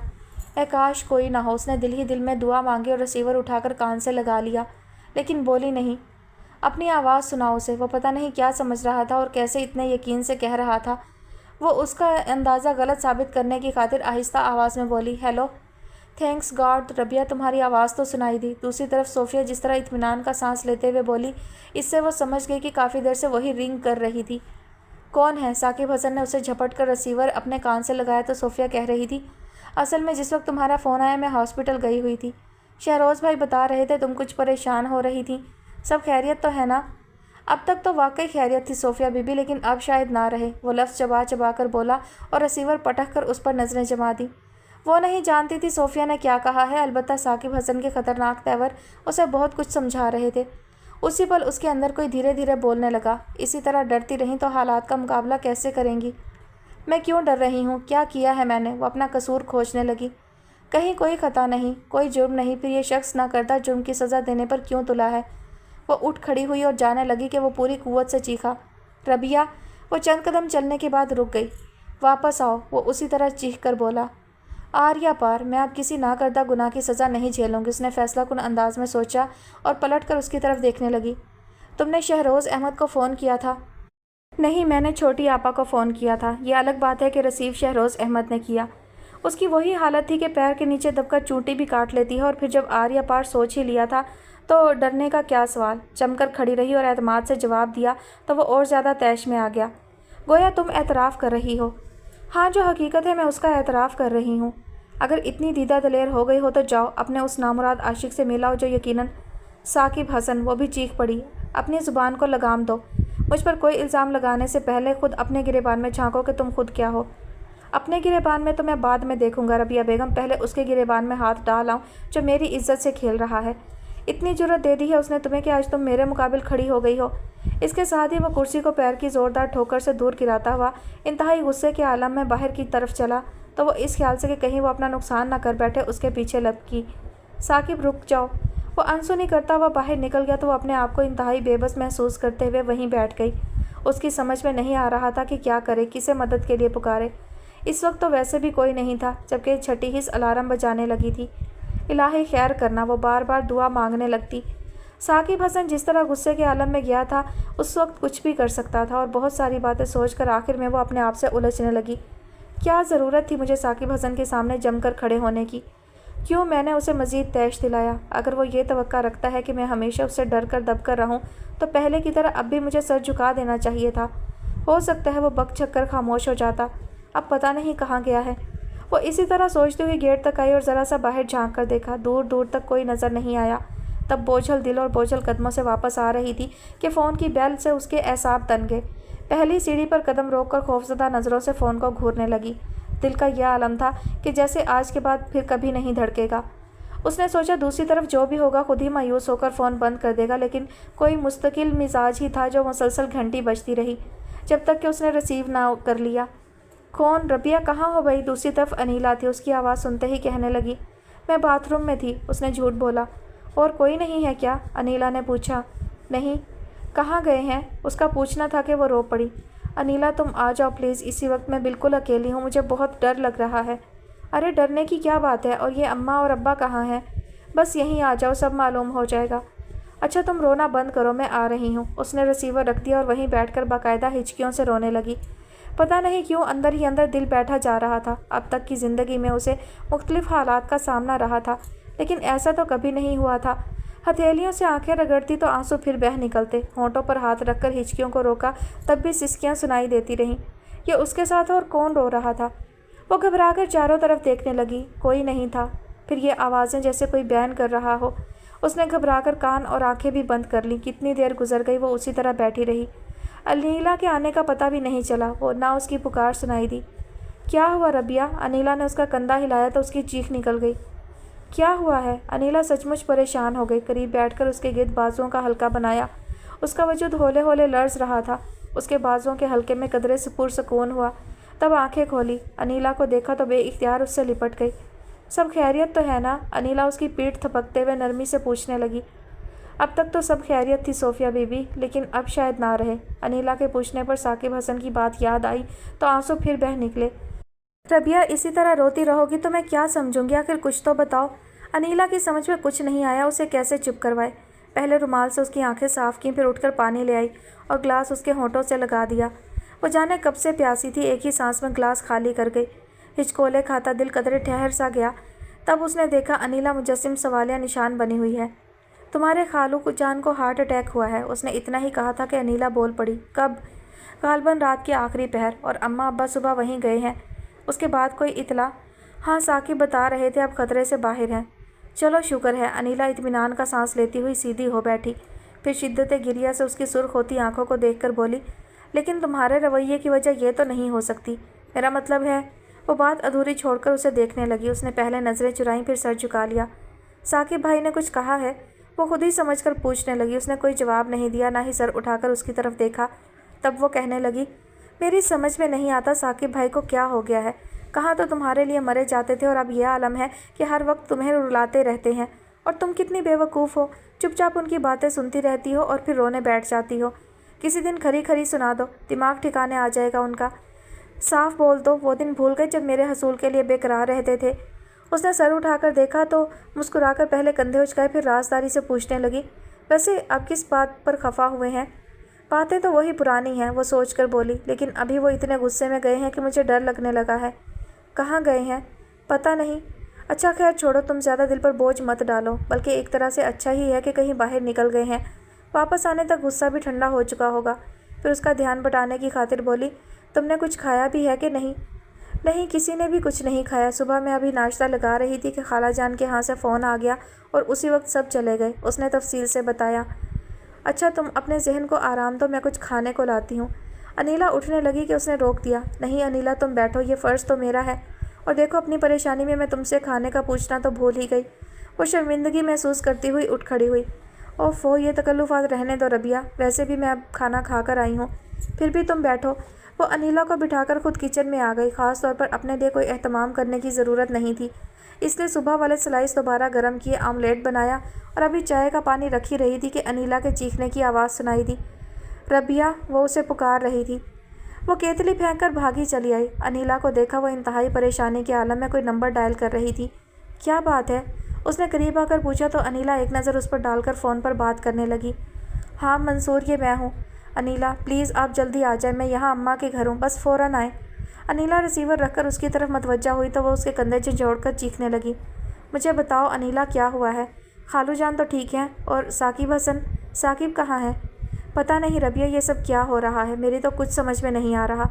اے کاش کوئی نہ ہو، اس نے دل ہی دل میں دعا مانگی اور ریسیور اٹھا کر کان سے لگا لیا، لیکن بولی نہیں۔ اپنی آواز سناؤ اسے۔ وہ پتہ نہیں کیا سمجھ رہا تھا اور کیسے اتنے یقین سے کہہ رہا تھا۔ وہ اس کا اندازہ غلط ثابت کرنے کی خاطر آہستہ آواز میں بولی، ہیلو۔ تھینکس گاڈ، ربیہ تمہاری آواز تو سنائی دی۔ دوسری طرف صوفیہ جس طرح اطمینان کا سانس لیتے ہوئے بولی، اس سے وہ سمجھ گئی کہ کافی دیر سے وہی رنگ کر رہی تھی۔ کون ہے؟ ثاقب حسن نے اسے جھپٹ کر ریسیور اپنے کان سے لگایا تو صوفیہ کہہ رہی تھی، اصل میں جس وقت تمہارا فون آیا میں ہاسپٹل گئی ہوئی تھی۔ شہروز بھائی بتا رہے تھے تم کچھ پریشان ہو رہی تھی۔ سب خیریت تو ہے نا؟ اب تک تو واقعی خیریت تھی صوفیہ بی بی، لیکن اب شاید نہ رہے۔ وہ لفظ چبا چبا کر بولا اور ریسیور پٹک کر اس پر نظریں جما دی۔ وہ نہیں جانتی تھی صوفیہ نے کیا کہا ہے، البتہ ثاقب حسن کے خطرناک تیور اسے بہت کچھ سمجھا رہے تھے۔ اسی پل اس کے اندر کوئی دھیرے دھیرے بولنے لگا، اسی طرح ڈرتی رہیں تو حالات کا مقابلہ کیسے کریں گی؟ میں کیوں ڈر رہی ہوں؟ کیا کیا ہے میں نے؟ وہ اپنا قصور کھوجنے لگی۔ کہیں کوئی خطا نہیں، کوئی جرم نہیں، پھر یہ شخص نہ کردہ جرم کی سزا دینے پر کیوں تلا ہے؟ وہ اٹھ کھڑی ہوئی اور جانے لگی کہ وہ پوری قوت سے چیخا، ربیہ! وہ چند قدم چلنے کے بعد رک گئی۔ واپس آؤ، وہ اسی طرح چیخ کر بولا۔ آر یا پار، میں اب کسی نہ کردہ گناہ کی سزا نہیں جھیلوں گی، اس نے فیصلہ کن انداز میں سوچا اور پلٹ کر اس کی طرف دیکھنے لگی۔ تم نے شہروز احمد کو فون کیا تھا؟ نہیں، میں نے چھوٹی آپا کو فون کیا تھا۔ یہ الگ بات ہے کہ ریسیو شہروز احمد نے کیا۔ اس کی وہی حالت تھی کہ پیر کے نیچے دب کر چونٹی بھی کاٹ لیتی ہے، اور پھر جب آریہ پار سوچ ہی لیا تھا تو ڈرنے کا کیا سوال۔ چم کر کھڑی رہی اور اعتماد سے جواب دیا تو وہ اور زیادہ طیش میں آ گیا۔ گویا تم اعتراف کر رہی ہو۔ ہاں، جو حقیقت ہے میں اس کا اعتراف کر رہی ہوں۔ اگر اتنی دیدہ دلیر ہو گئی ہو تو جاؤ اپنے اس نامراد عاشق سے ملاؤ جو یقیناً ثاقب حسن، وہ بھی چیخ پڑی۔ اپنی زبان کو لگام دو۔ مجھ پر کوئی الزام لگانے سے پہلے خود اپنے گریبان میں جھانکو کہ تم خود کیا ہو۔ اپنے گریبان میں تو میں بعد میں دیکھوں گا ربیہ بیگم، پہلے اس کے گریبان میں ہاتھ ڈال آؤں جو میری عزت سے کھیل رہا ہے۔ اتنی جرأت دے دی ہے اس نے تمہیں کہ آج تم میرے مقابل کھڑی ہو گئی ہو۔ اس کے ساتھ ہی وہ کرسی کو پیر کی زوردار ٹھوکر سے دور گراتا ہوا انتہائی غصے کے عالم میں باہر کی طرف چلا، تو وہ اس خیال سے کہ کہیں وہ اپنا نقصان نہ کر بیٹھے اس کے پیچھے لپکی۔ ثاقب رک جاؤ۔ وہ انسنی کرتا ہوا باہر نکل گیا تو وہ اپنے آپ کو انتہائی بے بس محسوس کرتے ہوئے وہیں بیٹھ گئی۔ اس کی سمجھ میں نہیں آ رہا تھا کہ کیا کرے، کسے مدد کے لیے پکارے۔ اس وقت تو ویسے بھی کوئی نہیں تھا، جبکہ چھٹی ہس الارم بجانے لگی تھی۔ الہی خیر کرنا، وہ بار بار دعا مانگنے لگتی۔ ثاقب حسن جس طرح غصے کے عالم میں گیا تھا اس وقت کچھ بھی کر سکتا تھا، اور بہت ساری باتیں سوچ کر آخر میں وہ اپنے آپ سے الجھنے لگی۔ کیا ضرورت تھی مجھے ثاقب حسن کے سامنے جم کر کھڑے ہونے کی؟ کیوں میں نے اسے مزید طیش دلایا؟ اگر وہ یہ توقع رکھتا ہے کہ میں ہمیشہ اس سے ڈر کر دب کر رہوں تو پہلے کی طرح اب بھی مجھے سر جھکا دینا چاہیے تھا۔ ہو سکتا ہے وہ بک چھک کر خاموش ہو جاتا، اب پتہ نہیں کہاں گیا ہے۔ وہ اسی طرح سوچتی ہوئی گیٹ تک آئی اور ذرا سا باہر جھانک کر دیکھا، دور دور تک کوئی نظر نہیں آیا۔ تب بوجھل دل اور بوجھل قدموں سے واپس آ رہی تھی کہ فون کی بیل سے اس کے اعصاب تن گئے۔ پہلی سیڑھی پر قدم روک کر خوفزدہ نظروں سے فون کو گھورنے لگی۔ دل کا یہ عالم تھا کہ جیسے آج کے بعد پھر کبھی نہیں دھڑکے گا۔ اس نے سوچا دوسری طرف جو بھی ہوگا خود ہی مایوس ہو کر فون بند کر دے گا، لیکن کوئی مستقل مزاج ہی تھا جو مسلسل گھنٹی بجتی رہی جب تک کہ اس نے ریسیو نہ کر لیا۔ کون؟ ربیہ کہاں ہو بھائی؟ دوسری طرف انیلا تھی۔ اس کی آواز سنتے ہی کہنے لگی، میں باتھ روم میں تھی۔ اس نے جھوٹ بولا۔ اور کوئی نہیں ہے کیا؟ انیلا نے پوچھا۔ نہیں۔ کہاں گئے ہیں؟ اس کا پوچھنا تھا کہ وہ رو پڑی۔ انیلا تم آ جاؤ پلیز، اسی وقت میں بالکل اکیلی ہوں، مجھے بہت ڈر لگ رہا ہے۔ ارے ڈرنے کی کیا بات ہے؟ اور یہ اماں اور ابا کہاں ہیں؟ بس یہیں آ جاؤ، سب معلوم ہو جائے گا۔ اچھا تم رونا بند کرو، میں آ رہی ہوں۔ اس نے ریسیور رکھ دیا اور وہیں بیٹھ کر باقاعدہ ہچکیوں سے رونے لگی۔ پتہ نہیں کیوں اندر ہی اندر دل بیٹھا جا رہا تھا۔ اب تک کی زندگی میں اسے مختلف حالات کا سامنا رہا تھا، لیکن ایسا تو کبھی نہیں ہوا تھا۔ ہتھیلیوں سے آنکھیں رگڑتی تو آنسو پھر بہہ نکلتے، ہونٹوں پر ہاتھ رکھ کر ہچکیوں کو روکا تب بھی سسکیاں سنائی دیتی رہیں۔ یہ اس کے ساتھ اور کون رو رہا تھا؟ وہ گھبرا کر چاروں طرف دیکھنے لگی، کوئی نہیں تھا۔ پھر یہ آوازیں جیسے کوئی بیان کر رہا ہو۔ اس نے گھبرا کر کان اور آنکھیں بھی بند کر لیں۔ کتنی دیر گزر گئی وہ اسی طرح بیٹھی رہی۔ انیلا کے آنے کا پتہ بھی نہیں چلا، وہ نہ اس کی پکار سنائی دی۔ کیا ہوا ربیہ؟ انیلا نے اس کا کندھا ہلایا تو اس کی چیخ نکل گئی۔ کیا ہوا ہے؟ انیلا سچ مچ پریشان ہو گئی۔ قریب بیٹھ کر اس کے گرد بازوؤں کا حلقہ بنایا۔ اس کا وجود ہولے ہولے لرز رہا تھا۔ اس کے بازوؤں کے حلقے میں قدرے سے پرسکون ہوا۔ تب آنکھیں کھولی، انیلا کو دیکھا تو بے اختیار اس سے لپٹ گئی۔ سب خیریت تو ہے نا؟ انیلا اس کی پیٹھ تھپکتے ہوئے نرمی سے پوچھنے لگی۔ اب تک تو سب خیریت تھی صوفیہ بی بی، لیکن اب شاید نہ رہے۔ انیلا کے پوچھنے پر ثاقب حسن کی بات یاد آئی تو آنسو پھر بہہ نکلے۔ ربیہ اسی طرح روتی رہو گی تو میں کیا سمجھوں گی؟ آخر کچھ تو بتاؤ۔ انیلا کی سمجھ میں کچھ نہیں آیا اسے کیسے چپ کروائے۔ پہلے رومال سے اس کی آنکھیں صاف کیں، پھر اٹھ کر پانی لے آئی اور گلاس اس کے ہونٹوں سے لگا دیا۔ وہ جانے کب سے پیاسی تھی، ایک ہی سانس میں گلاس خالی کر گئی۔ ہچکولے کھاتا دل قدرے ٹھہر سا گیا۔ تب اس نے دیکھا انیلا مجسم سوالیہ نشان بنی ہوئی ہے۔ تمہارے خالو جان کو ہارٹ اٹیک ہوا ہے۔ اس نے اتنا ہی کہا تھا کہ انیلا بول پڑی۔ کب؟ غالباً رات کے آخری پہر، اور اماں ابا صبح وہیں گئے ہیں۔ اس کے بعد کوئی اطلاع؟ ہاں ثاقب بتا رہے تھے اب خطرے سے باہر ہیں۔ چلو شکر ہے۔ انیلا اطمینان کا سانس لیتی ہوئی سیدھی ہو بیٹھی، پھر شدت گریہ سے اس کی سرخ ہوتی آنکھوں کو دیکھ کر بولی، لیکن تمہارے رویے کی وجہ یہ تو نہیں ہو سکتی؟ میرا مطلب ہے۔ وہ بات ادھوری چھوڑ کر اسے دیکھنے لگی۔ اس نے پہلے نظریں چرائیں پھر سر جھکا لیا۔ ثاقب بھائی نے کچھ کہا ہے؟ وہ خود ہی سمجھ کر پوچھنے لگی۔ اس نے کوئی جواب نہیں دیا، نہ ہی سر اٹھا کر اس کی طرف دیکھا۔ تب وہ کہنے لگی، میری سمجھ میں نہیں آتا ثاقب بھائی کو کیا ہو گیا ہے۔ کہاں تو تمہارے لیے مرے جاتے تھے اور اب یہ عالم ہے کہ ہر وقت تمہیں رلاتے رہتے ہیں، اور تم کتنی بے وقوف ہو، چپ چاپ ان کی باتیں سنتی رہتی ہو اور پھر رونے بیٹھ جاتی ہو۔ کسی دن کھری کھری سنا دو، دماغ ٹھکانے آ جائے گا ان کا۔ صاف بول دو، وہ دن بھول گئے جب میرے حصول کے لیے بے قرار رہتے تھے؟ اس نے سر اٹھا کر دیکھا تو مسکرا کر پہلے کندھے اچکائے پھر رازداری سے پوچھنے لگی، ویسے اب کس بات پر خفا ہوئے ہیں؟ باتیں تو وہی پرانی ہیں، وہ سوچ کر بولی، لیکن ابھی وہ اتنے غصے میں گئے ہیں کہ مجھے ڈر لگنے لگا ہے۔ کہاں گئے ہیں؟ پتہ نہیں۔ اچھا خیر چھوڑو، تم زیادہ دل پر بوجھ مت ڈالو، بلکہ ایک طرح سے اچھا ہی ہے کہ کہیں باہر نکل گئے ہیں۔ واپس آنے تک غصہ بھی ٹھنڈا ہو چکا ہوگا۔ پھر اس کا دھیان بٹانے کی خاطر بولی، تم نے کچھ کھایا بھی ہے کہ نہیں؟ نہیں، کسی نے بھی کچھ نہیں کھایا۔ صبح میں ابھی ناشتہ لگا رہی تھی کہ خالہ جان کے ہاں سے فون آ گیا اور اسی وقت سب چلے گئے۔ اس نے تفصیل سے بتایا۔ اچھا تم اپنے ذہن کو آرام دو، میں کچھ کھانے کو لاتی ہوں۔ انیلا اٹھنے لگی کہ اس نے روک دیا۔ نہیں انیلا، تم بیٹھو، یہ فرض تو میرا ہے۔ اور دیکھو اپنی پریشانی میں تم سے کھانے کا پوچھنا تو بھول ہی گئی۔ وہ شرمندگی محسوس کرتی ہوئی اٹھ کھڑی ہوئی۔ اوفو، یہ تکلفات رہنے دو ربیہ، ویسے بھی میں اب کھانا کھا کر آئی ہوں۔ پھر بھی تم بیٹھو۔ وہ انیلا کو بٹھا کر خود کچن میں آ گئی۔ خاص طور پر اپنے لیے کوئی اہتمام کرنے کی ضرورت نہیں تھی، اس لیے صبح والے سلائس دوبارہ گرم کیے، آملیٹ بنایا اور ابھی چائے کا پانی رکھ ہی رہی تھی کہ انیلا کے چیخنے کی آواز سنائی دی۔ ربیہ، وہ اسے پکار رہی تھی۔ وہ کیتلی پھینک کر بھاگی چلی آئی۔ انیلا کو دیکھا وہ انتہائی پریشانی کے عالم میں کوئی نمبر ڈائل کر رہی تھی۔ کیا بات ہے؟ اس نے قریب آ کر پوچھا تو انیلا ایک نظر اس پر ڈال کر فون پر بات کرنے لگی۔ ہاں منصور، یہ میں ہوں۔ انیلا پلیز آپ جلدی آ جائیں، میں یہاں اماں کے گھر ہوں، بس فوراً آئیں۔ انیلا ریسیور رکھ کر اس کی طرف متوجہ ہوئی تو وہ اس کے کندھے جھنجھوڑ کر چیخنے لگی۔ مجھے بتاؤ انیلا، کیا ہوا ہے؟ خالو جان تو ٹھیک ہیں، اور ثاقب حسن؟ ثاقب کہاں ہے؟ پتہ نہیں ربیہ، یہ سب کیا ہو رہا ہے، میری تو کچھ سمجھ میں نہیں آ رہا۔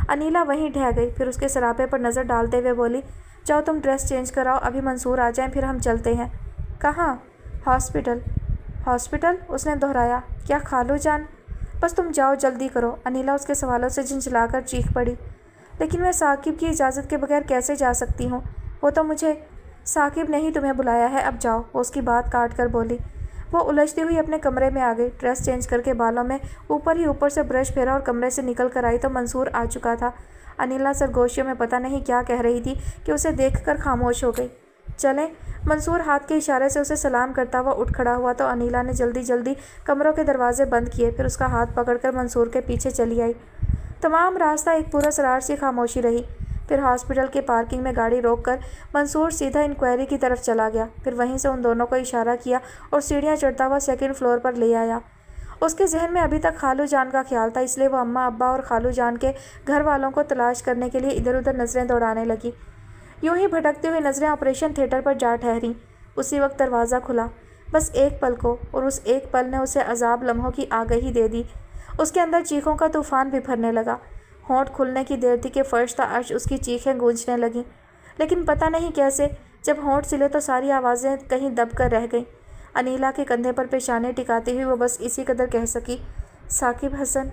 انیلا وہیں ڈھہ گئی، پھر اس کے سراپے پر نظر ڈالتے ہوئے بولی، جاؤ تم ڈریس چینج کراؤ، ابھی منصور آ جائیں پھر ہم چلتے ہیں۔ کہاں؟ ہاسپٹل۔ ہاسپٹل؟ اس نے دہرایا۔ کیا خالو جان؟ بس تم جاؤ، جلدی کرو۔ انیلا اس کے سوالوں سے جھنجھلا کر چیخ پڑی۔ لیکن میں ثاقب کی اجازت کے بغیر کیسے جا سکتی ہوں؟ وہ تو مجھے… ثاقب نے ہی تمہیں بلایا ہے، اب جاؤ، وہ اس کی بات کاٹ کر بولی۔ وہ الجھتی ہوئی اپنے کمرے میں آ گئی، ڈریس چینج کر کے بالوں میں اوپر سے برش پھیرا اور کمرے سے نکل کر آئی تو منصور آ چکا تھا۔ انیلا سرگوشیوں میں پتہ نہیں کیا کہہ رہی تھی کہ اسے دیکھ کر خاموش ہو گئی۔ چلیں، منصور ہاتھ کے اشارے سے اسے سلام کرتا ہوا اٹھ کھڑا ہوا تو انیلا نے جلدی جلدی کمروں کے دروازے بند کیے، پھر اس کا ہاتھ پکڑ کر منصور کے پیچھے چلی آئی۔ تمام راستہ ایک پراسرار سی خاموشی رہی۔ پھر ہاسپٹل کے پارکنگ میں گاڑی روک کر منصور سیدھا انکوائری کی طرف چلا گیا، پھر وہیں سے ان دونوں کو اشارہ کیا اور سیڑھیاں چڑھتا ہوا سیکنڈ فلور پر لے آیا۔ اس کے ذہن میں ابھی تک خالو جان کا خیال تھا، اس لیے وہ اماں ابا اور خالو جان کے گھر والوں کو تلاش کرنے کے لیے ادھر ادھر نظریں دوڑانے لگی۔ یوں ہی بھٹکتی ہوئی نظریں آپریشن تھیٹر پر جا ٹھہریں۔ اسی وقت دروازہ کھلا، بس ایک پل کو، اور اس ایک پل نے اسے عذاب لمحوں کی آگہی دے دی۔ اس کے اندر چیخوں کا طوفان بپھرنے لگا۔ ہونٹ کھلنے کی دیر تھی کہ فرش تا عرش اس کی چیخیں گونجنے لگیں، لیکن پتہ نہیں کیسے جب ہونٹ سلے تو ساری آوازیں کہیں دب کر رہ گئیں۔ انیلا کے کندھے پر پیشانی ٹکاتی ہوئی وہ بس اسی قدر کہہ سکی، ثاقب حسن۔